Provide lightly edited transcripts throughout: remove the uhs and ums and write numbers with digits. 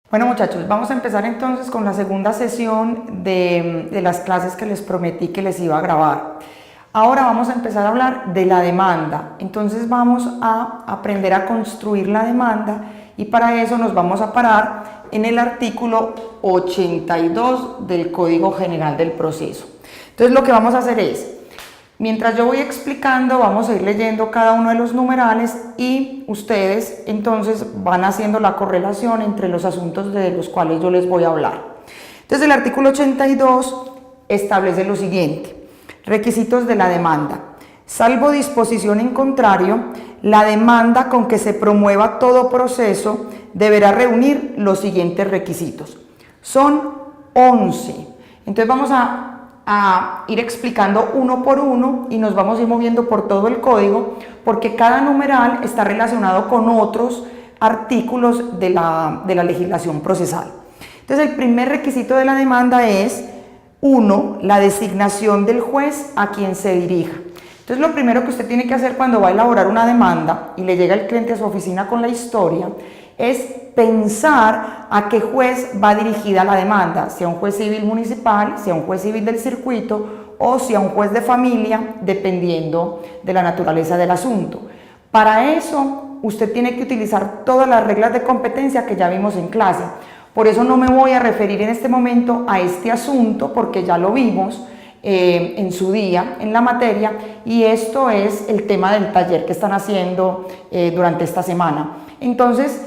Bueno muchachos, vamos a empezar entonces con la segunda sesión de las clases que les prometí que les iba a grabar. Ahora vamos a empezar a hablar de la demanda, entonces vamos a aprender a construir la demanda y para eso nos vamos a parar en el artículo 82 del Código General del Proceso. Entonces lo que vamos a hacer es, mientras yo voy explicando, vamos a ir leyendo cada uno de los numerales y ustedes entonces van haciendo la correlación entre los asuntos de los cuales yo les voy a hablar. Entonces el artículo 82 establece lo siguiente: requisitos de la demanda. Salvo disposición en contrario, la demanda con que se promueva todo proceso deberá reunir los siguientes requisitos. Son 11. Entonces vamos a ir explicando uno por uno y nos vamos a ir moviendo por todo el código porque cada numeral está relacionado con otros artículos de la legislación procesal. Entonces el primer requisito de la demanda es 1. La designación del juez a quien se dirija. Entonces lo primero que usted tiene que hacer cuando va a elaborar una demanda y le llega el cliente a su oficina con la historia es pensar a qué juez va dirigida la demanda, si a un juez civil municipal, si a un juez civil del circuito o si a un juez de familia, dependiendo de la naturaleza del asunto. Para eso usted tiene que utilizar todas las reglas de competencia que ya vimos en clase. Por eso no me voy a referir en este momento a este asunto porque ya lo vimos en su día en la materia y esto es el tema del taller que están haciendo durante esta semana. Entonces,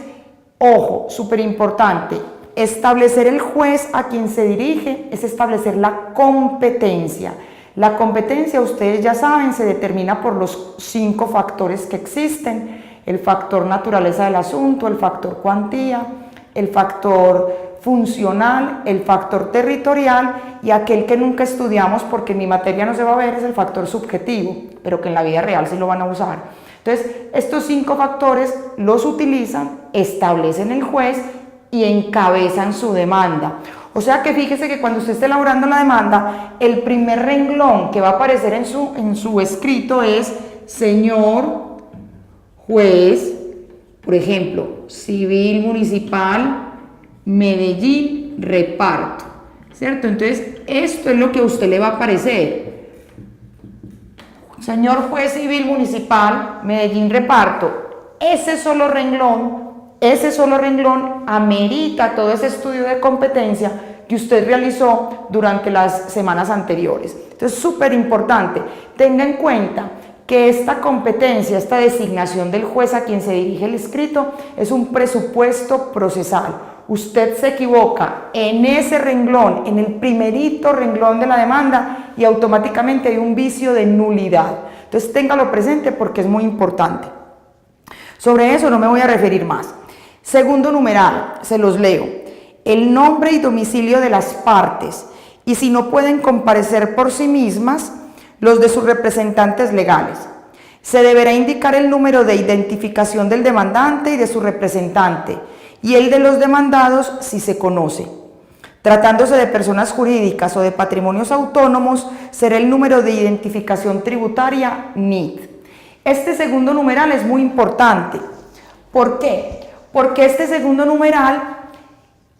ojo, súper importante, establecer el juez a quien se dirige es establecer la competencia. La competencia, ustedes ya saben, se determina por los 5 factores que existen: el factor naturaleza del asunto, el factor cuantía, el factor funcional, el factor territorial y aquel que nunca estudiamos porque en mi materia no se va a ver es el factor subjetivo, pero que en la vida real sí lo van a usar. Entonces, estos 5 factores los utilizan, establecen el juez y encabezan su demanda. O sea que fíjese que cuando usted esté elaborando la demanda, el primer renglón que va a aparecer en su escrito es señor juez, por ejemplo, civil municipal, Medellín, reparto, ¿cierto? Entonces, esto es lo que a usted le va a aparecer. Señor juez civil municipal, Medellín, reparto. Ese solo renglón amerita todo ese estudio de competencia que usted realizó durante las semanas anteriores. Entonces, súper importante, tenga en cuenta que esta competencia, esta designación del juez a quien se dirige el escrito es un presupuesto procesal. Usted se equivoca en ese renglón, en el primerito renglón de la demanda y automáticamente hay un vicio de nulidad. Entonces téngalo presente porque es muy importante. Sobre eso no me voy a referir más. Segundo numeral, se los leo. El nombre y domicilio de las partes y si no pueden comparecer por sí mismas, los de sus representantes legales. Se deberá indicar el número de identificación del demandante y de su representante y el de los demandados si se conoce. Tratándose de personas jurídicas o de patrimonios autónomos, será el número de identificación tributaria NIT. Este segundo numeral es muy importante. ¿Por qué? Porque este segundo numeral,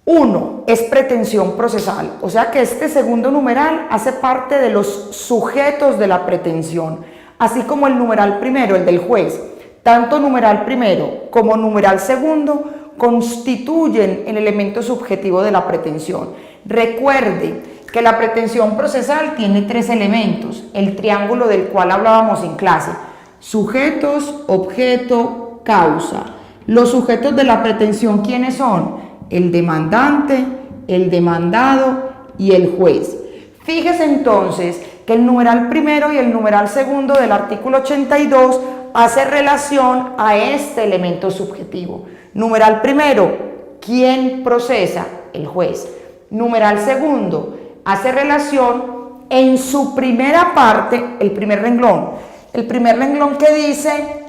1, es pretensión procesal, o sea que este segundo numeral hace parte de los sujetos de la pretensión, así como el numeral primero, el del juez. Tanto numeral primero como numeral segundo constituyen el elemento subjetivo de la pretensión. Recuerde que la pretensión procesal tiene 3 elementos, el triángulo del cual hablábamos en clase: sujetos, objeto, causa. Los sujetos de la pretensión, ¿quiénes son? El demandante, el demandado y el juez. Fíjese entonces que el numeral primero y el numeral segundo del artículo 82 hace relación a este elemento subjetivo. Numeral primero, ¿quién procesa? El juez. Numeral segundo, hace relación en su primera parte, el primer renglón que dice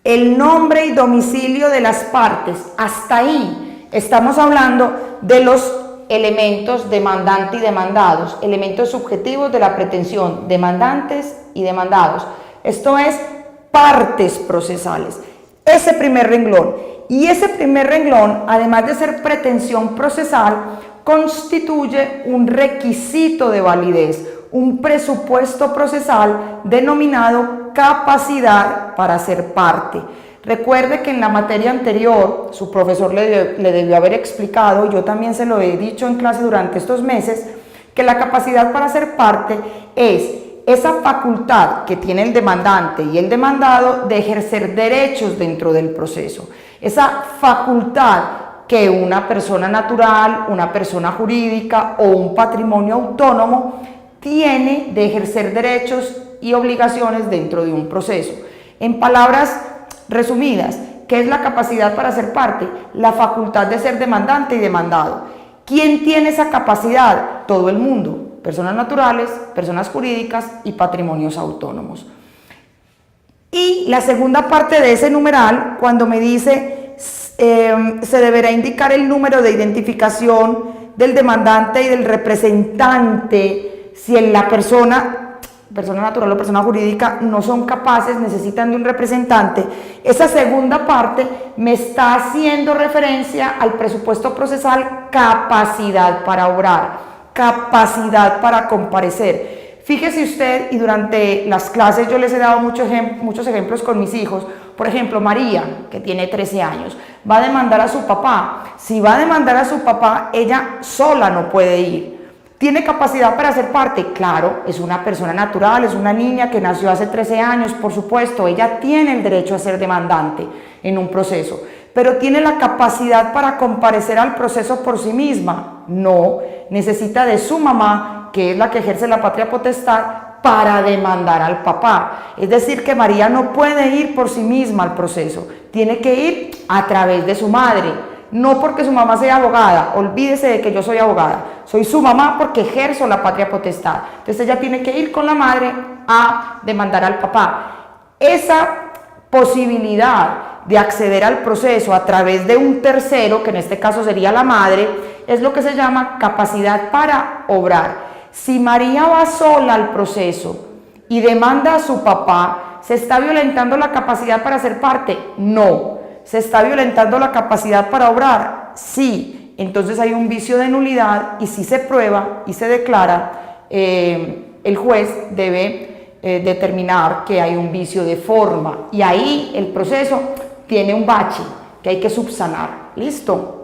el nombre y domicilio de las partes. Hasta ahí estamos hablando de los elementos demandante y demandados, elementos subjetivos de la pretensión, demandantes y demandados. Esto es partes procesales. ese primer renglón. Y ese primer renglón, además de ser pretensión procesal, constituye un requisito de validez, un presupuesto procesal denominado capacidad para ser parte. Recuerde que en la materia anterior su profesor le debió haber explicado, yo también se lo he dicho en clase durante estos meses, que la capacidad para ser parte es esa facultad que tiene el demandante y el demandado de ejercer derechos dentro del proceso. Esa facultad que una persona natural, una persona jurídica o un patrimonio autónomo tiene de ejercer derechos y obligaciones dentro de un proceso. En palabras resumidas, ¿qué es la capacidad para ser parte? La facultad de ser demandante y demandado. ¿Quién tiene esa capacidad? Todo el mundo, personas naturales, personas jurídicas y patrimonios autónomos. Y la segunda parte de ese numeral, cuando me dice se deberá indicar el número de identificación del demandante y del representante si la persona natural o persona jurídica no son capaces, necesitan de un representante. Esa segunda parte me está haciendo referencia al presupuesto procesal capacidad para obrar, capacidad para comparecer. Fíjese usted, y durante las clases yo les he dado muchos ejemplos con mis hijos. Por ejemplo, María, que tiene 13 años, va a demandar a su papá. Si va a demandar a su papá, ella sola no puede ir. ¿Tiene capacidad para ser parte? Claro, es una persona natural, es una niña que nació hace 13 años, por supuesto, ella tiene el derecho a ser demandante en un proceso, pero ¿tiene la capacidad para comparecer al proceso por sí misma? No, necesita de su mamá, que es la que ejerce la patria potestad, para demandar al papá. Es decir, que María no puede ir por sí misma al proceso, tiene que ir a través de su madre. No porque su mamá sea abogada, olvídese de que yo soy abogada, soy su mamá porque ejerzo la patria potestad. Entonces ella tiene que ir con la madre a demandar al papá. Esa posibilidad de acceder al proceso a través de un tercero, que en este caso sería la madre, es lo que se llama capacidad para obrar. Si María va sola al proceso y demanda a su papá, ¿se está violentando la capacidad para ser parte? No. ¿Se está violentando la capacidad para obrar? Sí. Entonces hay un vicio de nulidad y si se prueba y se declara, el juez debe determinar que hay un vicio de forma y ahí el proceso tiene un bache que hay que subsanar. ¿Listo?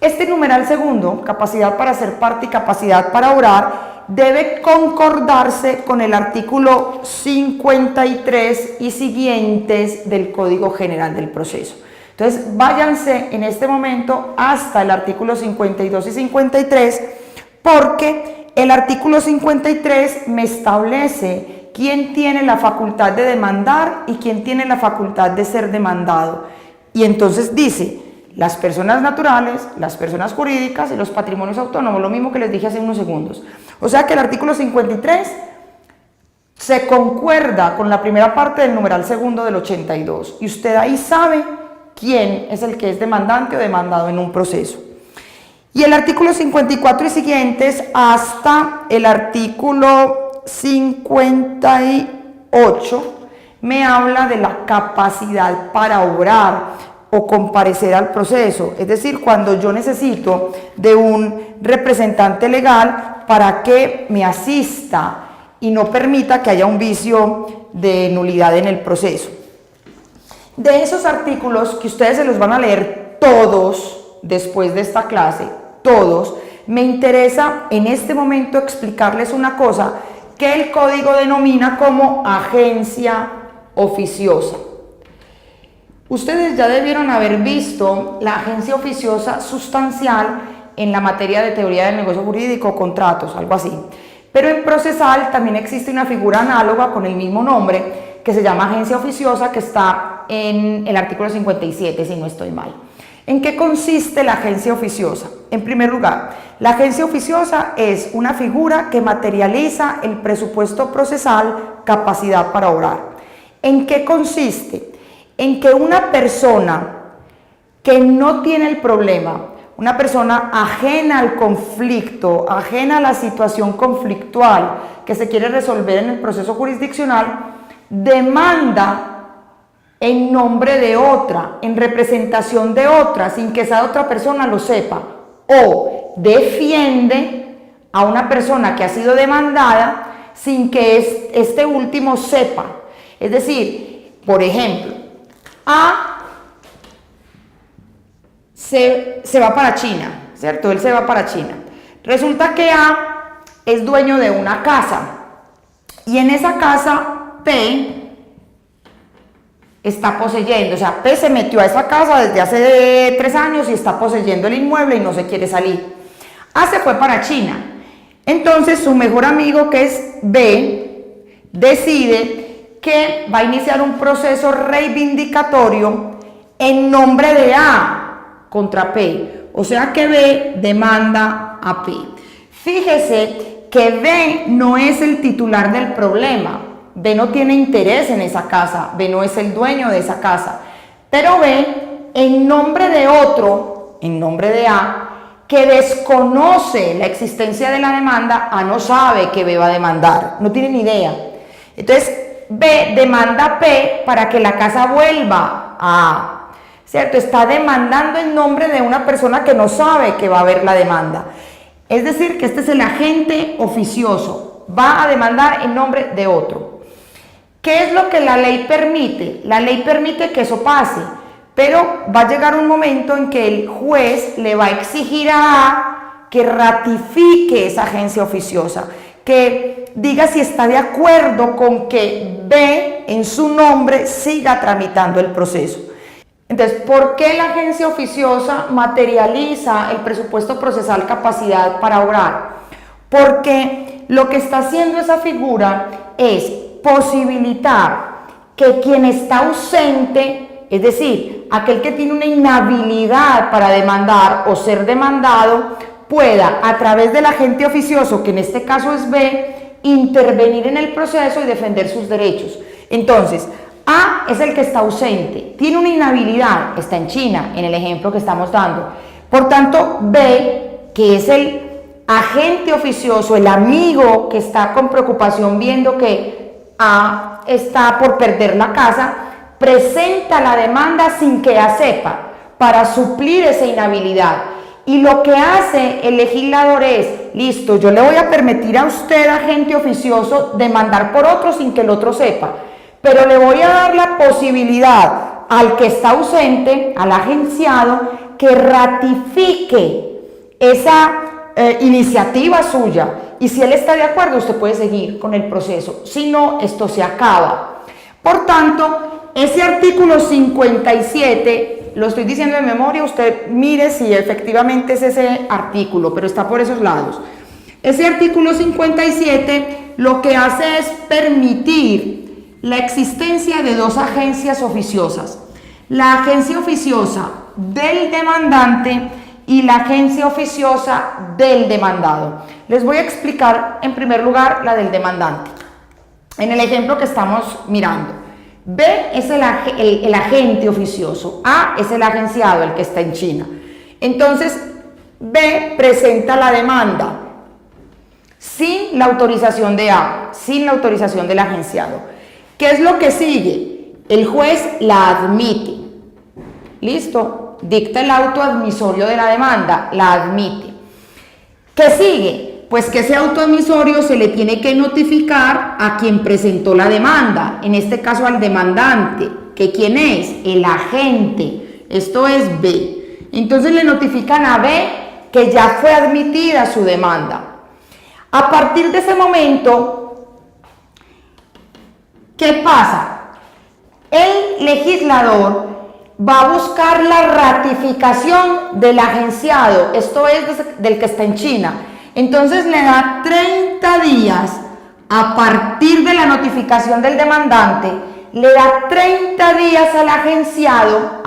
Este numeral segundo, capacidad para ser parte y capacidad para obrar, debe concordarse con el artículo 53 y siguientes del Código General del Proceso. Entonces, váyanse en este momento hasta el artículo 52 y 53, porque el artículo 53 me establece quién tiene la facultad de demandar y quién tiene la facultad de ser demandado. Y entonces dice: las personas naturales, las personas jurídicas y los patrimonios autónomos, lo mismo que les dije hace unos segundos. O sea que el artículo 53 se concuerda con la primera parte del numeral segundo del 82 y usted ahí sabe quién es el que es demandante o demandado en un proceso. Y el artículo 54 y siguientes hasta el artículo 58 me habla de la capacidad para obrar o comparecer al proceso, es decir, cuando yo necesito de un representante legal para que me asista y no permita que haya un vicio de nulidad en el proceso. De esos artículos que ustedes se los van a leer todos después de esta clase, todos, me interesa en este momento explicarles una cosa que el código denomina como agencia oficiosa. Ustedes ya debieron haber visto la agencia oficiosa sustancial en la materia de teoría del negocio jurídico o contratos, algo así. Pero en procesal también existe una figura análoga con el mismo nombre que se llama agencia oficiosa, que está en el artículo 57, si no estoy mal. ¿En qué consiste la agencia oficiosa? En primer lugar, la agencia oficiosa es una figura que materializa el presupuesto procesal capacidad para obrar. ¿En qué consiste? En que una persona que no tiene el problema, una persona ajena al conflicto, ajena a la situación conflictual que se quiere resolver en el proceso jurisdiccional, demanda en nombre de otra, en representación de otra, sin que esa otra persona lo sepa, o defiende a una persona que ha sido demandada sin que este último sepa. Es decir, por ejemplo, A se va para China, ¿cierto? Él se va para China. Resulta que A es dueño de una casa y en esa casa P está poseyendo, o sea, P se metió a esa casa desde hace 3 años y está poseyendo el inmueble y no se quiere salir. A se fue para China. Entonces su mejor amigo, que es B, decide que va a iniciar un proceso reivindicatorio en nombre de A contra P. O sea que B demanda a P. Fíjese que B no es el titular del problema. B no tiene interés en esa casa, B no es el dueño de esa casa, pero B, en nombre de otro, en nombre de A, que desconoce la existencia de la demanda, A no sabe que B va a demandar, no tiene ni idea. Entonces, B demanda a P para que la casa vuelva a A, ¿cierto? Está demandando en nombre de una persona que no sabe que va a haber la demanda. Es decir, que este es el agente oficioso, va a demandar en nombre de otro. ¿Qué es lo que la ley permite? La ley permite que eso pase, pero va a llegar un momento en que el juez le va a exigir a A que ratifique esa agencia oficiosa, que diga si está de acuerdo con que B en su nombre siga tramitando el proceso. Entonces, ¿por qué la agencia oficiosa materializa el presupuesto procesal capacidad para obrar? Porque lo que está haciendo esa figura es posibilitar que quien está ausente, es decir, aquel que tiene una inhabilidad para demandar o ser demandado, pueda, a través del agente oficioso, que en este caso es B, intervenir en el proceso y defender sus derechos. Entonces, A es el que está ausente, tiene una inhabilidad, está en China, en el ejemplo que estamos dando. Por tanto, B, que es el agente oficioso, el amigo que está con preocupación viendo que A está por perder la casa, presenta la demanda sin que A sepa, para suplir esa inhabilidad. Y lo que hace el legislador es, listo, yo le voy a permitir a usted, agente oficioso, demandar por otro sin que el otro sepa, pero le voy a dar la posibilidad al que está ausente, al agenciado, que ratifique esa iniciativa suya, y si él está de acuerdo, usted puede seguir con el proceso, si no, esto se acaba. Por tanto, ese artículo 57, lo estoy diciendo de memoria, usted mire si efectivamente es ese artículo, pero está por esos lados. Ese artículo 57 lo que hace es permitir la existencia de 2 agencias oficiosas, la agencia oficiosa del demandante y la agencia oficiosa del demandado. Les voy a explicar en primer lugar la del demandante. En el ejemplo que estamos mirando, B es el agente oficioso, A es el agenciado, el que está en China. Entonces, B presenta la demanda sin la autorización de A, sin la autorización del agenciado. ¿Qué es lo que sigue? El juez la admite. ¿Listo? Dicta el auto admisorio de la demanda, la admite. ¿Qué sigue? Pues que ese auto admisorio se le tiene que notificar a quien presentó la demanda, en este caso al demandante, que ¿quién es? El agente, esto es B. Entonces le notifican a B que ya fue admitida su demanda. A partir de ese momento, ¿qué pasa? El legislador va a buscar la ratificación del agenciado, esto es del que está en China. Entonces le da 30 días a partir de la notificación del demandante, le da 30 días al agenciado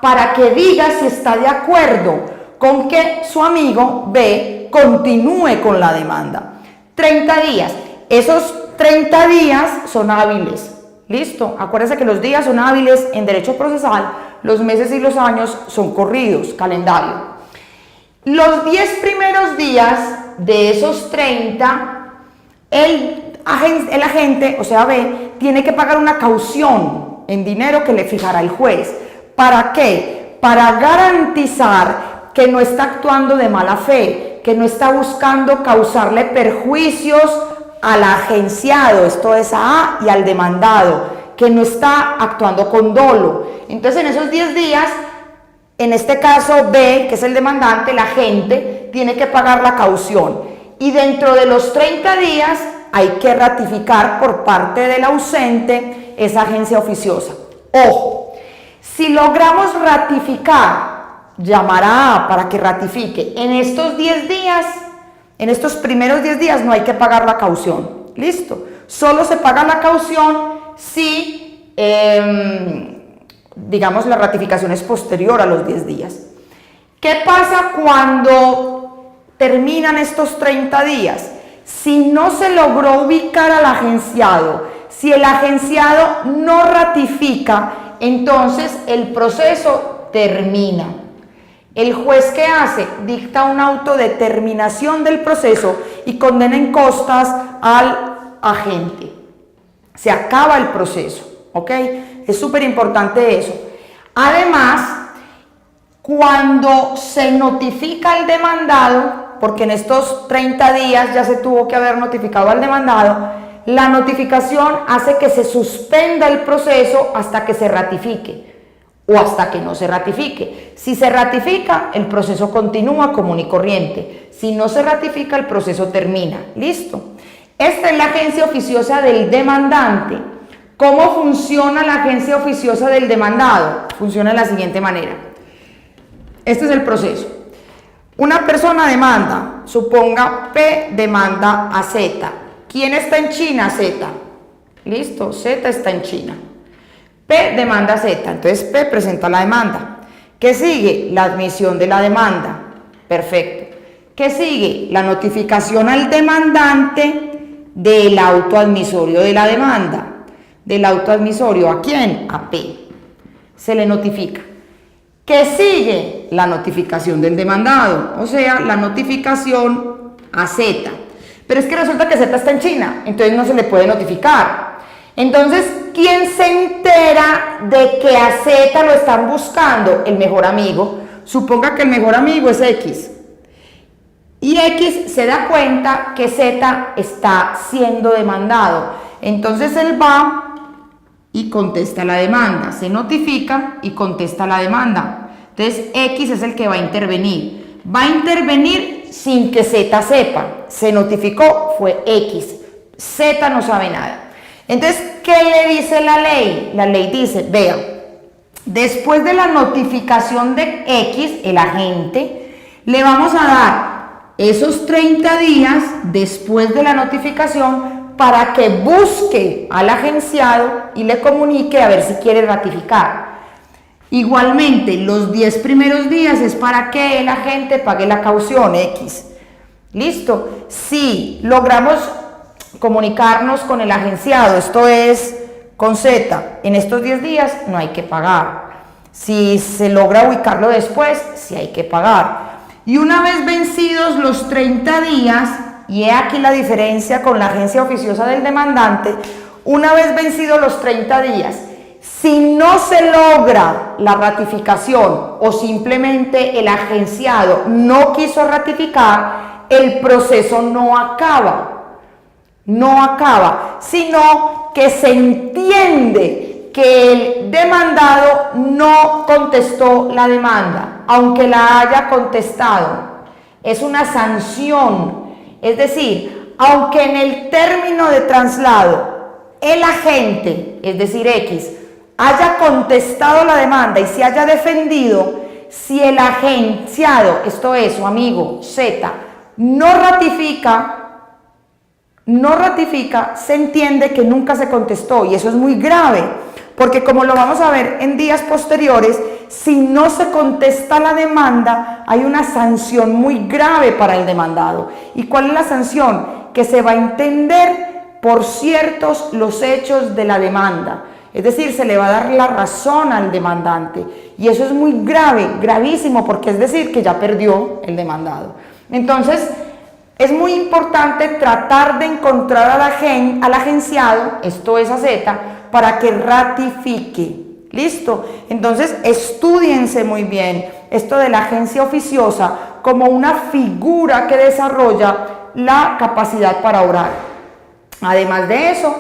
para que diga si está de acuerdo con que su amigo B continúe con la demanda. 30 días, esos 30 días son hábiles. Listo, acuérdense que los días son hábiles en derecho procesal, los meses y los años son corridos, calendario. Los 10 primeros días de esos 30, el agente, o sea B, tiene que pagar una caución. en dinero que le fijará el juez. ¿Para qué? Para garantizar que no está actuando de mala fe, que no está buscando causarle perjuicios al agenciado, esto es a A, y al demandado, que no está actuando con dolo. Entonces en esos 10 días, en este caso B, que es el demandante, la agente, tiene que pagar la caución. Y dentro de los 30 días hay que ratificar por parte del ausente esa agencia oficiosa. Ojo, si logramos ratificar, llamar a A para que ratifique. En estos 10 días, en estos primeros 10 días no hay que pagar la caución. ¿Listo? Solo se paga la caución si, digamos, la ratificación es posterior a los 10 días. ¿Qué pasa cuando terminan estos 30 días? Si no se logró ubicar al agenciado, si el agenciado no ratifica, entonces el proceso termina. El juez, ¿qué hace? Dicta un auto de terminación del proceso y condena en costas al agente. Se acaba el proceso, ¿ok? Es súper importante eso. Además, cuando se notifica al demandado, porque en estos 30 días ya se tuvo que haber notificado al demandado, la notificación hace que se suspenda el proceso hasta que se ratifique o hasta que no se ratifique. Si se ratifica, el proceso continúa común y corriente. Si no se ratifica, el proceso termina. ¿Listo? Esta es la agencia oficiosa del demandante. ¿Cómo funciona la agencia oficiosa del demandado? Funciona de la siguiente manera. Este es el proceso. Una persona demanda, suponga P demanda a Z. ¿Quién está en China? Z. ¿Listo? Z está en China. P demanda a Z, entonces P presenta la demanda. ¿Qué sigue? La admisión de la demanda. Perfecto. ¿Qué sigue? La notificación al demandante del auto admisorio de la demanda. Del auto admisorio, ¿a quién? A P. Se le notifica. ¿Qué sigue? La notificación del demandado, o sea, la notificación a Z. Pero es que resulta que Z está en China, entonces no se le puede notificar. Entonces, ¿quién se entera de que a Z lo están buscando? El mejor amigo. Suponga que el mejor amigo es X. Y X se da cuenta que Z está siendo demandado. Entonces él va y contesta la demanda. Se notifica y contesta la demanda. Entonces X es el que va a intervenir. Va a intervenir sin que Z sepa. Se notificó, fue X. Z no sabe nada. Entonces, ¿qué le dice la ley? La ley dice, vea, después de la notificación de X, el agente, le vamos a dar esos 30 días después de la notificación para que busque al agenciado y le comunique a ver si quiere ratificar. Igualmente, los 10 primeros días es para que el agente pague la caución X. ¿Listo? Si logramos comunicarnos con el agenciado, esto es con Z, en estos 10 días no hay que pagar. Si se logra ubicarlo después, sí hay que pagar. Y una vez vencidos los 30 días, y he aquí la diferencia con la agencia oficiosa del demandante, una vez vencidos los 30 días, si no se logra la ratificación o simplemente el agenciado no quiso ratificar, el proceso no acaba. No acaba, sino que se entiende que el demandado no contestó la demanda, aunque la haya contestado. Es una sanción, es decir, aunque en el término de traslado el agente, es decir, X, haya contestado la demanda y se haya defendido, si el agenciado, esto es su amigo Z, no ratifica, se entiende que nunca se contestó, y eso es muy grave, porque como lo vamos a ver en días posteriores, si no se contesta la demanda, hay una sanción muy grave para el demandado. ¿Y cuál es la sanción? Que se va a entender por ciertos los hechos de la demanda, es decir, se le va a dar la razón al demandante, y eso es muy grave, gravísimo, porque es decir que ya perdió el demandado. Entonces, es muy importante tratar de encontrar al agenciado, esto es a Z, para que ratifique. ¿Listo? Entonces, estúdiense muy bien esto de la agencia oficiosa como una figura que desarrolla la capacidad para orar. Además de eso,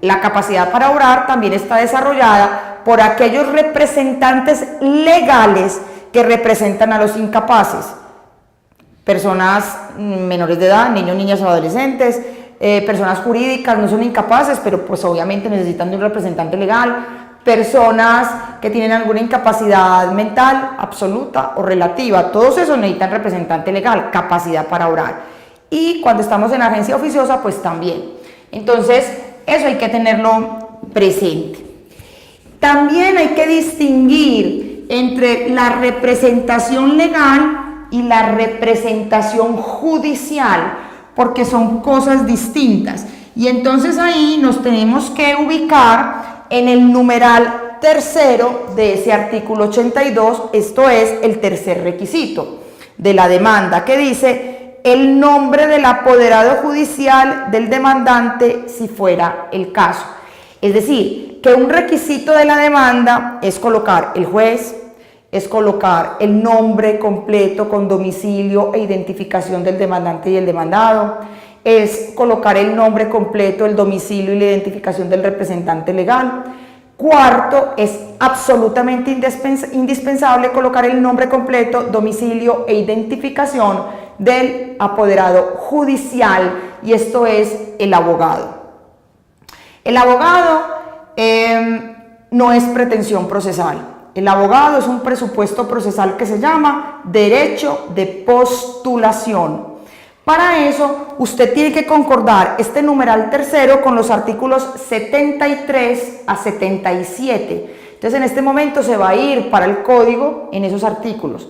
la capacidad para orar también está desarrollada por aquellos representantes legales que representan a los incapaces. Personas menores de edad, niños, niñas o adolescentes, personas jurídicas no son incapaces, pero pues obviamente necesitan de un representante legal. Personas que tienen alguna incapacidad mental, absoluta o relativa, todos esos necesitan representante legal, capacidad para orar. Y cuando estamos en agencia oficiosa, pues también. Entonces, eso hay que tenerlo presente. También hay que distinguir entre la representación legal y la representación judicial, porque son cosas distintas. Y entonces ahí nos tenemos que ubicar en el numeral tercero de ese artículo 82, esto es el tercer requisito de la demanda, que dice el nombre del apoderado judicial del demandante si fuera el caso. Es decir, que un requisito de la demanda es colocar el juez, es colocar el nombre completo con domicilio e identificación del demandante y el demandado, es colocar el nombre completo, el domicilio y la identificación del representante legal. Cuarto, es absolutamente indispensable colocar el nombre completo, domicilio e identificación del apoderado judicial, y esto es el abogado. El abogado no es pretensión procesal. El abogado es un presupuesto procesal que se llama derecho de postulación. Para eso, usted tiene que concordar este numeral tercero con los artículos 73 a 77. Entonces, en este momento se va a ir para el código en esos artículos.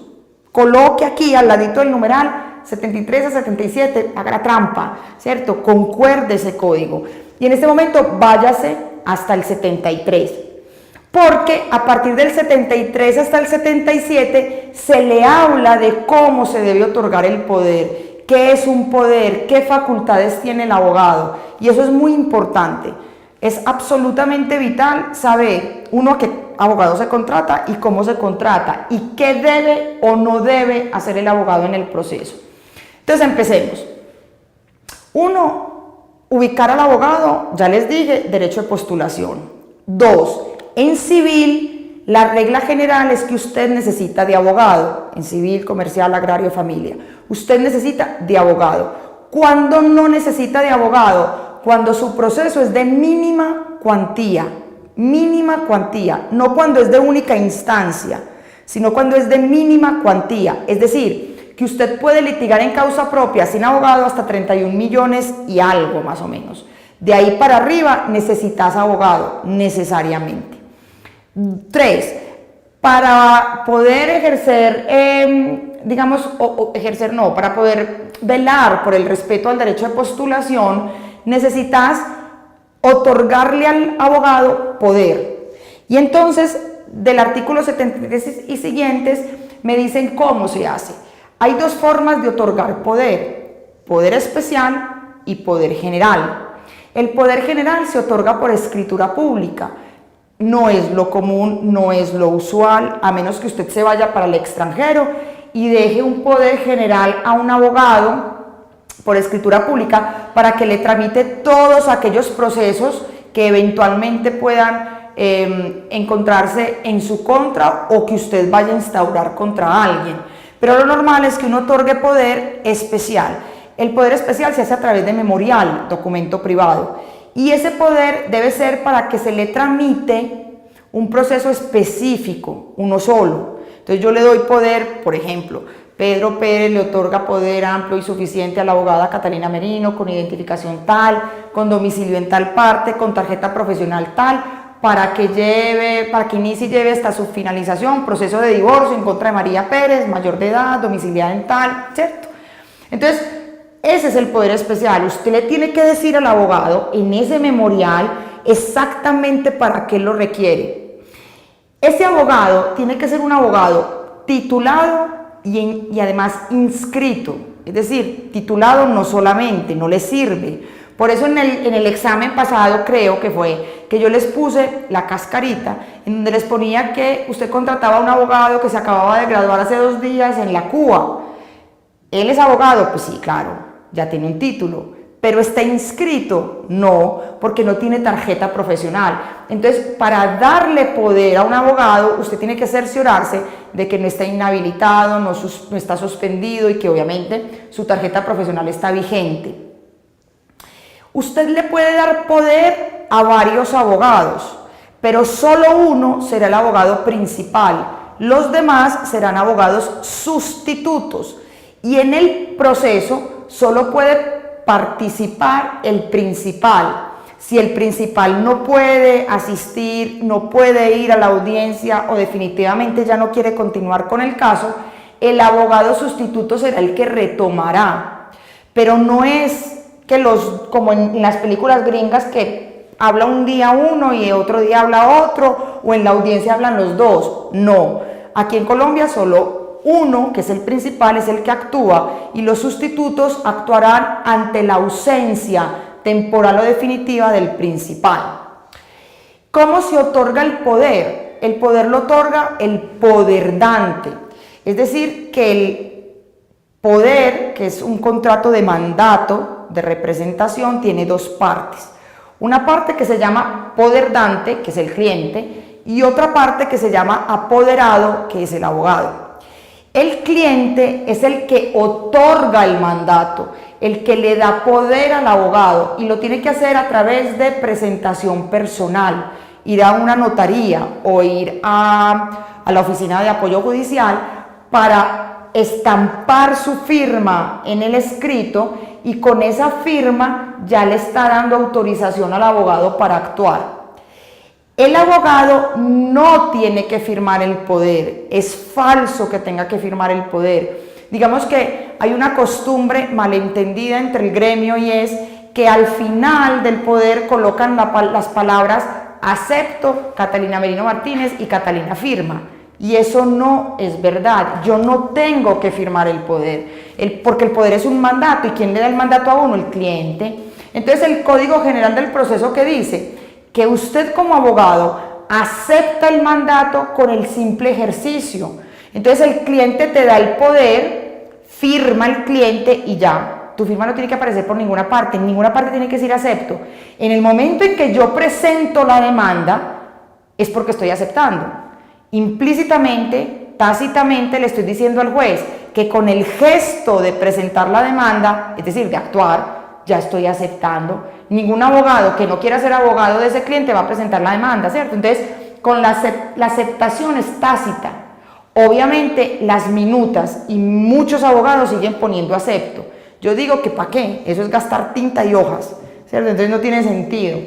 Coloque aquí al ladito del numeral 73 a 77, haga la trampa, ¿cierto? Concuerde ese código. Y en este momento váyase hasta el 73. Porque a partir del 73 hasta el 77 se le habla de cómo se debe otorgar el poder. ¿Qué es un poder? ¿Qué facultades tiene el abogado? Y eso es muy importante. Es absolutamente vital saber, uno, a qué abogado se contrata y cómo se contrata y qué debe o no debe hacer el abogado en el proceso. Entonces empecemos. Uno, ubicar al abogado, ya les dije, derecho de postulación. Dos, en civil, la regla general es que usted necesita de abogado, en civil, comercial, agrario, familia. Usted necesita de abogado. ¿Cuándo no necesita de abogado? Cuando su proceso es de mínima cuantía, no cuando es de única instancia, sino cuando es de mínima cuantía. Es decir, que usted puede litigar en causa propia sin abogado hasta 31 millones y algo más o menos. De ahí para arriba necesitas abogado, necesariamente. 3. Para poder ejercer, para poder velar por el respeto al derecho de postulación, necesitas otorgarle al abogado poder. Y entonces, del artículo 73 y siguientes, me dicen cómo se hace. Hay dos formas de otorgar poder: poder especial y poder general. El poder general se otorga por escritura pública. No es lo común, no es lo usual, a menos que usted se vaya para el extranjero y deje un poder general a un abogado por escritura pública para que le tramite todos aquellos procesos que eventualmente puedan encontrarse en su contra o que usted vaya a instaurar contra alguien. Pero lo normal es que uno otorgue poder especial. El poder especial se hace a través de memorial, documento privado. Y ese poder debe ser para que se le tramite un proceso específico, uno solo. Entonces yo le doy poder, por ejemplo, Pedro Pérez le otorga poder amplio y suficiente a la abogada Catalina Merino con identificación tal, con domicilio en tal parte, con tarjeta profesional tal, para que inicie y lleve hasta su finalización proceso de divorcio en contra de María Pérez, mayor de edad, domiciliada en tal, ¿cierto? Entonces, ese es el poder especial. Usted le tiene que decir al abogado en ese memorial exactamente para qué lo requiere. Ese abogado tiene que ser un abogado titulado y además inscrito. Es decir, titulado no solamente, no le sirve. Por eso en el examen pasado creo que fue que yo les puse la cascarita, en donde les ponía que usted contrataba a un abogado que se acababa de graduar hace 2 días en la CUA. ¿Él es abogado? Pues sí, claro, ya tiene un título. ¿Pero está inscrito? No, porque no tiene tarjeta profesional. Entonces, para darle poder a un abogado, usted tiene que cerciorarse de que no está inhabilitado, no está suspendido y que obviamente su tarjeta profesional está vigente. Usted le puede dar poder a varios abogados, pero solo uno será el abogado principal. Los demás serán abogados sustitutos. Y en el proceso solo puede participar el principal. Si el principal no puede asistir, no puede ir a la audiencia o definitivamente ya no quiere continuar con el caso, el abogado sustituto será el que retomará. Pero no es que como en las películas gringas que habla un día uno y otro día habla otro, o en la audiencia hablan los dos. No, aquí en Colombia solo uno, que es el principal, es el que actúa, y los sustitutos actuarán ante la ausencia temporal o definitiva del principal. ¿Cómo se otorga el poder? El poder lo otorga el poderdante, es decir, que el poder, que es un contrato de mandato, de representación, tiene 2 partes. Una parte que se llama poderdante, que es el cliente, y otra parte que se llama apoderado, que es el abogado. El cliente es el que otorga el mandato, el que le da poder al abogado, y lo tiene que hacer a través de presentación personal, ir a una notaría o ir a la oficina de apoyo judicial para estampar su firma en el escrito, y con esa firma ya le está dando autorización al abogado para actuar. El abogado no tiene que firmar el poder, es falso que tenga que firmar el poder. Digamos que hay una costumbre malentendida entre el gremio, y es que al final del poder colocan las palabras acepto, Catalina Merino Martínez, y Catalina firma. Y eso no es verdad. Yo no tengo que firmar el poder, porque el poder es un mandato. ¿Y quién le da el mandato a uno? El cliente. Entonces el Código General del Proceso, ¿qué dice? Que usted como abogado acepta el mandato con el simple ejercicio. Entonces el cliente te da el poder, firma el cliente y ya. Tu firma no tiene que aparecer por ninguna parte, en ninguna parte tiene que decir acepto. En el momento en que yo presento la demanda, es porque estoy aceptando. Implícitamente, tácitamente le estoy diciendo al juez que con el gesto de presentar la demanda, es decir, de actuar, ya estoy aceptando. Ningún abogado que no quiera ser abogado de ese cliente va a presentar la demanda, ¿cierto? Entonces, con la aceptación es tácita. Obviamente, las minutas y muchos abogados siguen poniendo acepto. Yo digo que ¿para qué? Eso es gastar tinta y hojas, ¿cierto? Entonces no tiene sentido.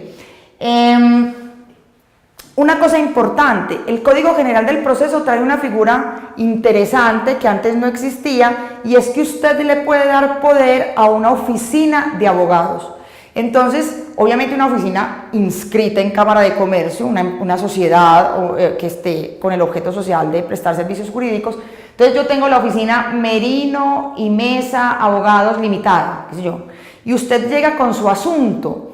Una cosa importante, el Código General del Proceso trae una figura interesante que antes no existía, y es que usted le puede dar poder a una oficina de abogados. Entonces, obviamente una oficina inscrita en Cámara de Comercio, una sociedad que esté con el objeto social de prestar servicios jurídicos. Entonces yo tengo la oficina Merino y Mesa Abogados Limitada, qué sé yo, y usted llega con su asunto.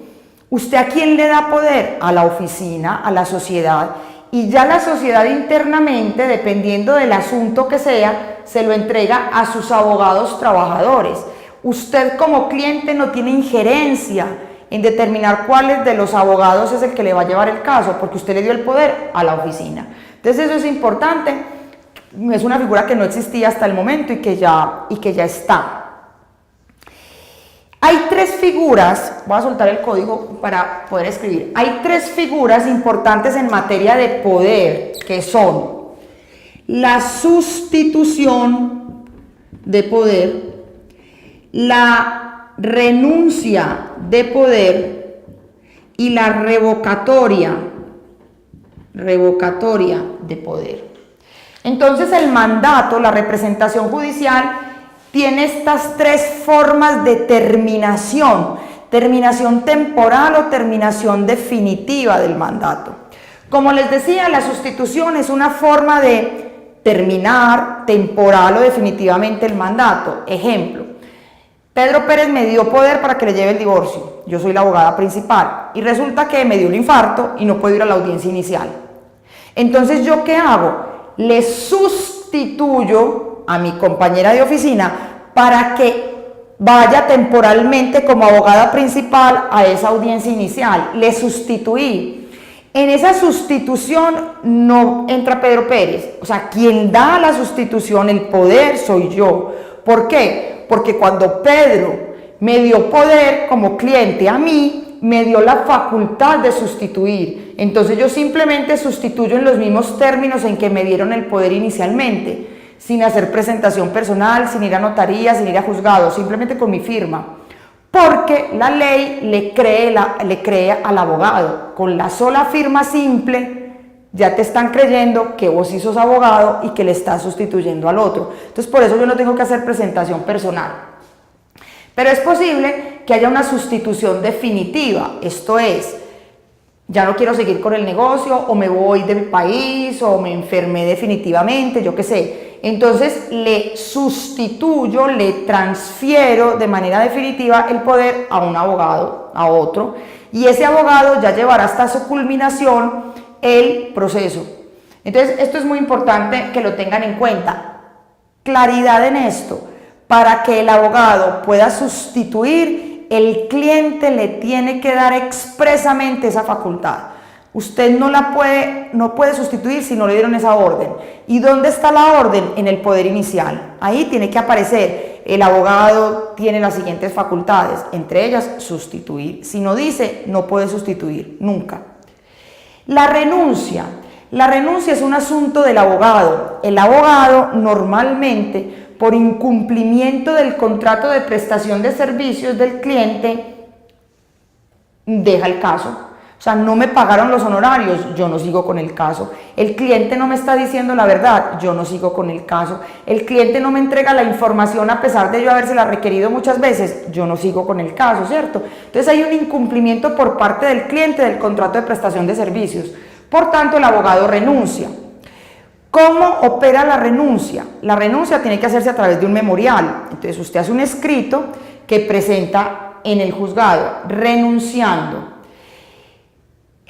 ¿Usted a quién le da poder? A la oficina, a la sociedad, y ya la sociedad internamente, dependiendo del asunto que sea, se lo entrega a sus abogados trabajadores. Usted como cliente no tiene injerencia en determinar cuáles de los abogados es el que le va a llevar el caso, porque usted le dio el poder a la oficina. Entonces eso es importante, es una figura que no existía hasta el momento y que ya está. Hay 3 figuras, voy a soltar el código para poder escribir. Hay 3 figuras importantes en materia de poder, que son la sustitución de poder, la renuncia de poder y la revocatoria de poder. Entonces el mandato, la representación judicial, tiene estas 3 formas de terminación: terminación temporal o terminación definitiva del mandato. Como les decía, la sustitución es una forma de terminar temporal o definitivamente el mandato. Ejemplo, Pedro Pérez me dio poder para que le lleve el divorcio. Yo soy la abogada principal y resulta que me dio un infarto y no puedo ir a la audiencia inicial. Entonces, ¿yo qué hago? Le sustituyo a mi compañera de oficina para que vaya temporalmente como abogada principal a esa audiencia inicial. Le sustituí. En esa sustitución no entra Pedro Pérez. O sea, quien da la sustitución, el poder, soy yo. ¿Por qué? Porque cuando Pedro me dio poder como cliente a mí, me dio la facultad de sustituir. Entonces yo simplemente sustituyo en los mismos términos en que me dieron el poder inicialmente, sin hacer presentación personal, sin ir a notaría, sin ir a juzgado, simplemente con mi firma. Porque la ley le cree al abogado. Con la sola firma simple ya te están creyendo que vos sí sos abogado y que le estás sustituyendo al otro. Entonces por eso yo no tengo que hacer presentación personal. Pero es posible que haya una sustitución definitiva, esto es, ya no quiero seguir con el negocio, o me voy del país, o me enfermé definitivamente, yo qué sé. Entonces le sustituyo, le transfiero de manera definitiva el poder a un abogado, a otro, y ese abogado ya llevará hasta su culminación el proceso. Entonces esto es muy importante que lo tengan en cuenta. Claridad en esto. Para que el abogado pueda sustituir, el cliente le tiene que dar expresamente esa facultad. Usted no puede sustituir si no le dieron esa orden. ¿Y dónde está la orden? En el poder inicial. Ahí tiene que aparecer, el abogado tiene las siguientes facultades, entre ellas sustituir. Si no dice, no puede sustituir, nunca. La renuncia. La renuncia es un asunto del abogado. El abogado normalmente, por incumplimiento del contrato de prestación de servicios del cliente, deja el caso. O sea, no me pagaron los honorarios, yo no sigo con el caso. El cliente no me está diciendo la verdad, yo no sigo con el caso. El cliente no me entrega la información a pesar de yo habérsela requerido muchas veces, yo no sigo con el caso, ¿cierto? Entonces hay un incumplimiento por parte del cliente del contrato de prestación de servicios. Por tanto, el abogado renuncia. ¿Cómo opera la renuncia? La renuncia tiene que hacerse a través de un memorial. Entonces usted hace un escrito que presenta en el juzgado, renunciando.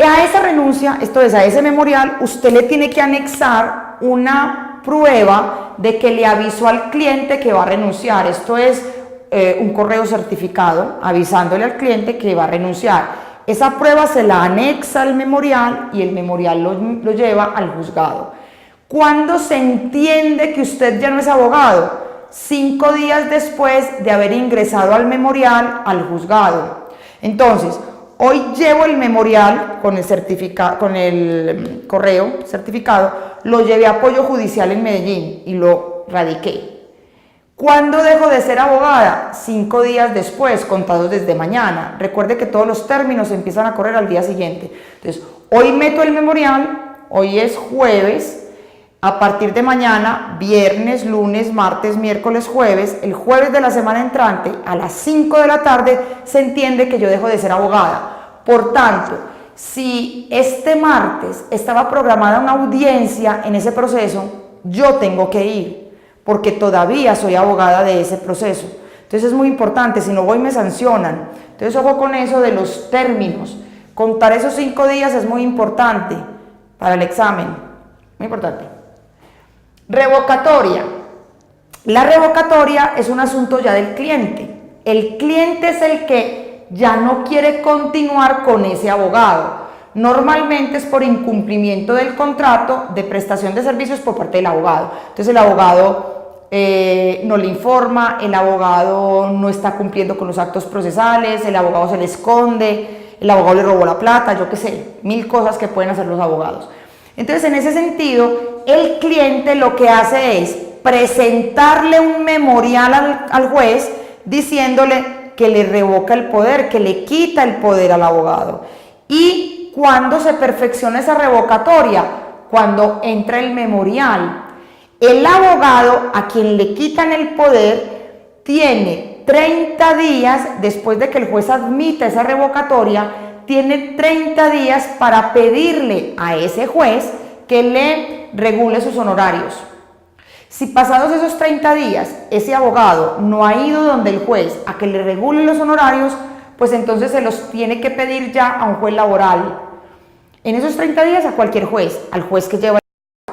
A esa renuncia, esto es, a ese memorial, usted le tiene que anexar una prueba de que le avisó al cliente que va a renunciar. Esto es un correo certificado avisándole al cliente que va a renunciar. Esa prueba se la anexa al memorial y el memorial lo lleva al juzgado. ¿Cuándo se entiende que usted ya no es abogado? 5 días después de haber ingresado al memorial al juzgado. Entonces, hoy llevo el memorial con el correo certificado, lo llevé a apoyo judicial en Medellín y lo radiqué. ¿Cuándo dejo de ser abogada? 5 días después, contados desde mañana. Recuerde que todos los términos empiezan a correr al día siguiente. Entonces, hoy meto el memorial, hoy es jueves. A partir de mañana, viernes, lunes, martes, miércoles, jueves, el jueves de la semana entrante, a las 5 de la tarde, se entiende que yo dejo de ser abogada. Por tanto, si este martes estaba programada una audiencia en ese proceso, yo tengo que ir, porque todavía soy abogada de ese proceso. Entonces es muy importante, si no voy me sancionan. Entonces ojo con eso de los términos. Contar esos 5 días es muy importante para el examen, muy importante. Revocatoria. La revocatoria es un asunto ya del cliente. El cliente es el que ya no quiere continuar con ese abogado. Normalmente es por incumplimiento del contrato de prestación de servicios por parte del abogado. Entonces el abogado no le informa, el abogado no está cumpliendo con los actos procesales, el abogado se le esconde, el abogado le robó la plata, yo qué sé, 1000 cosas que pueden hacer los abogados. Entonces, en ese sentido, el cliente lo que hace es presentarle un memorial al juez diciéndole que le revoca el poder, que le quita el poder al abogado. ¿Y cuándo se perfecciona esa revocatoria? Cuando entra el memorial. El abogado a quien le quitan el poder tiene 30 días después de que el juez admita esa revocatoria, tiene 30 días para pedirle a ese juez que le regule sus honorarios. Si pasados esos 30 días ese abogado no ha ido donde el juez a que le regule los honorarios, pues entonces se los tiene que pedir ya a un juez laboral. En esos 30 días a cualquier juez, al juez que lleva,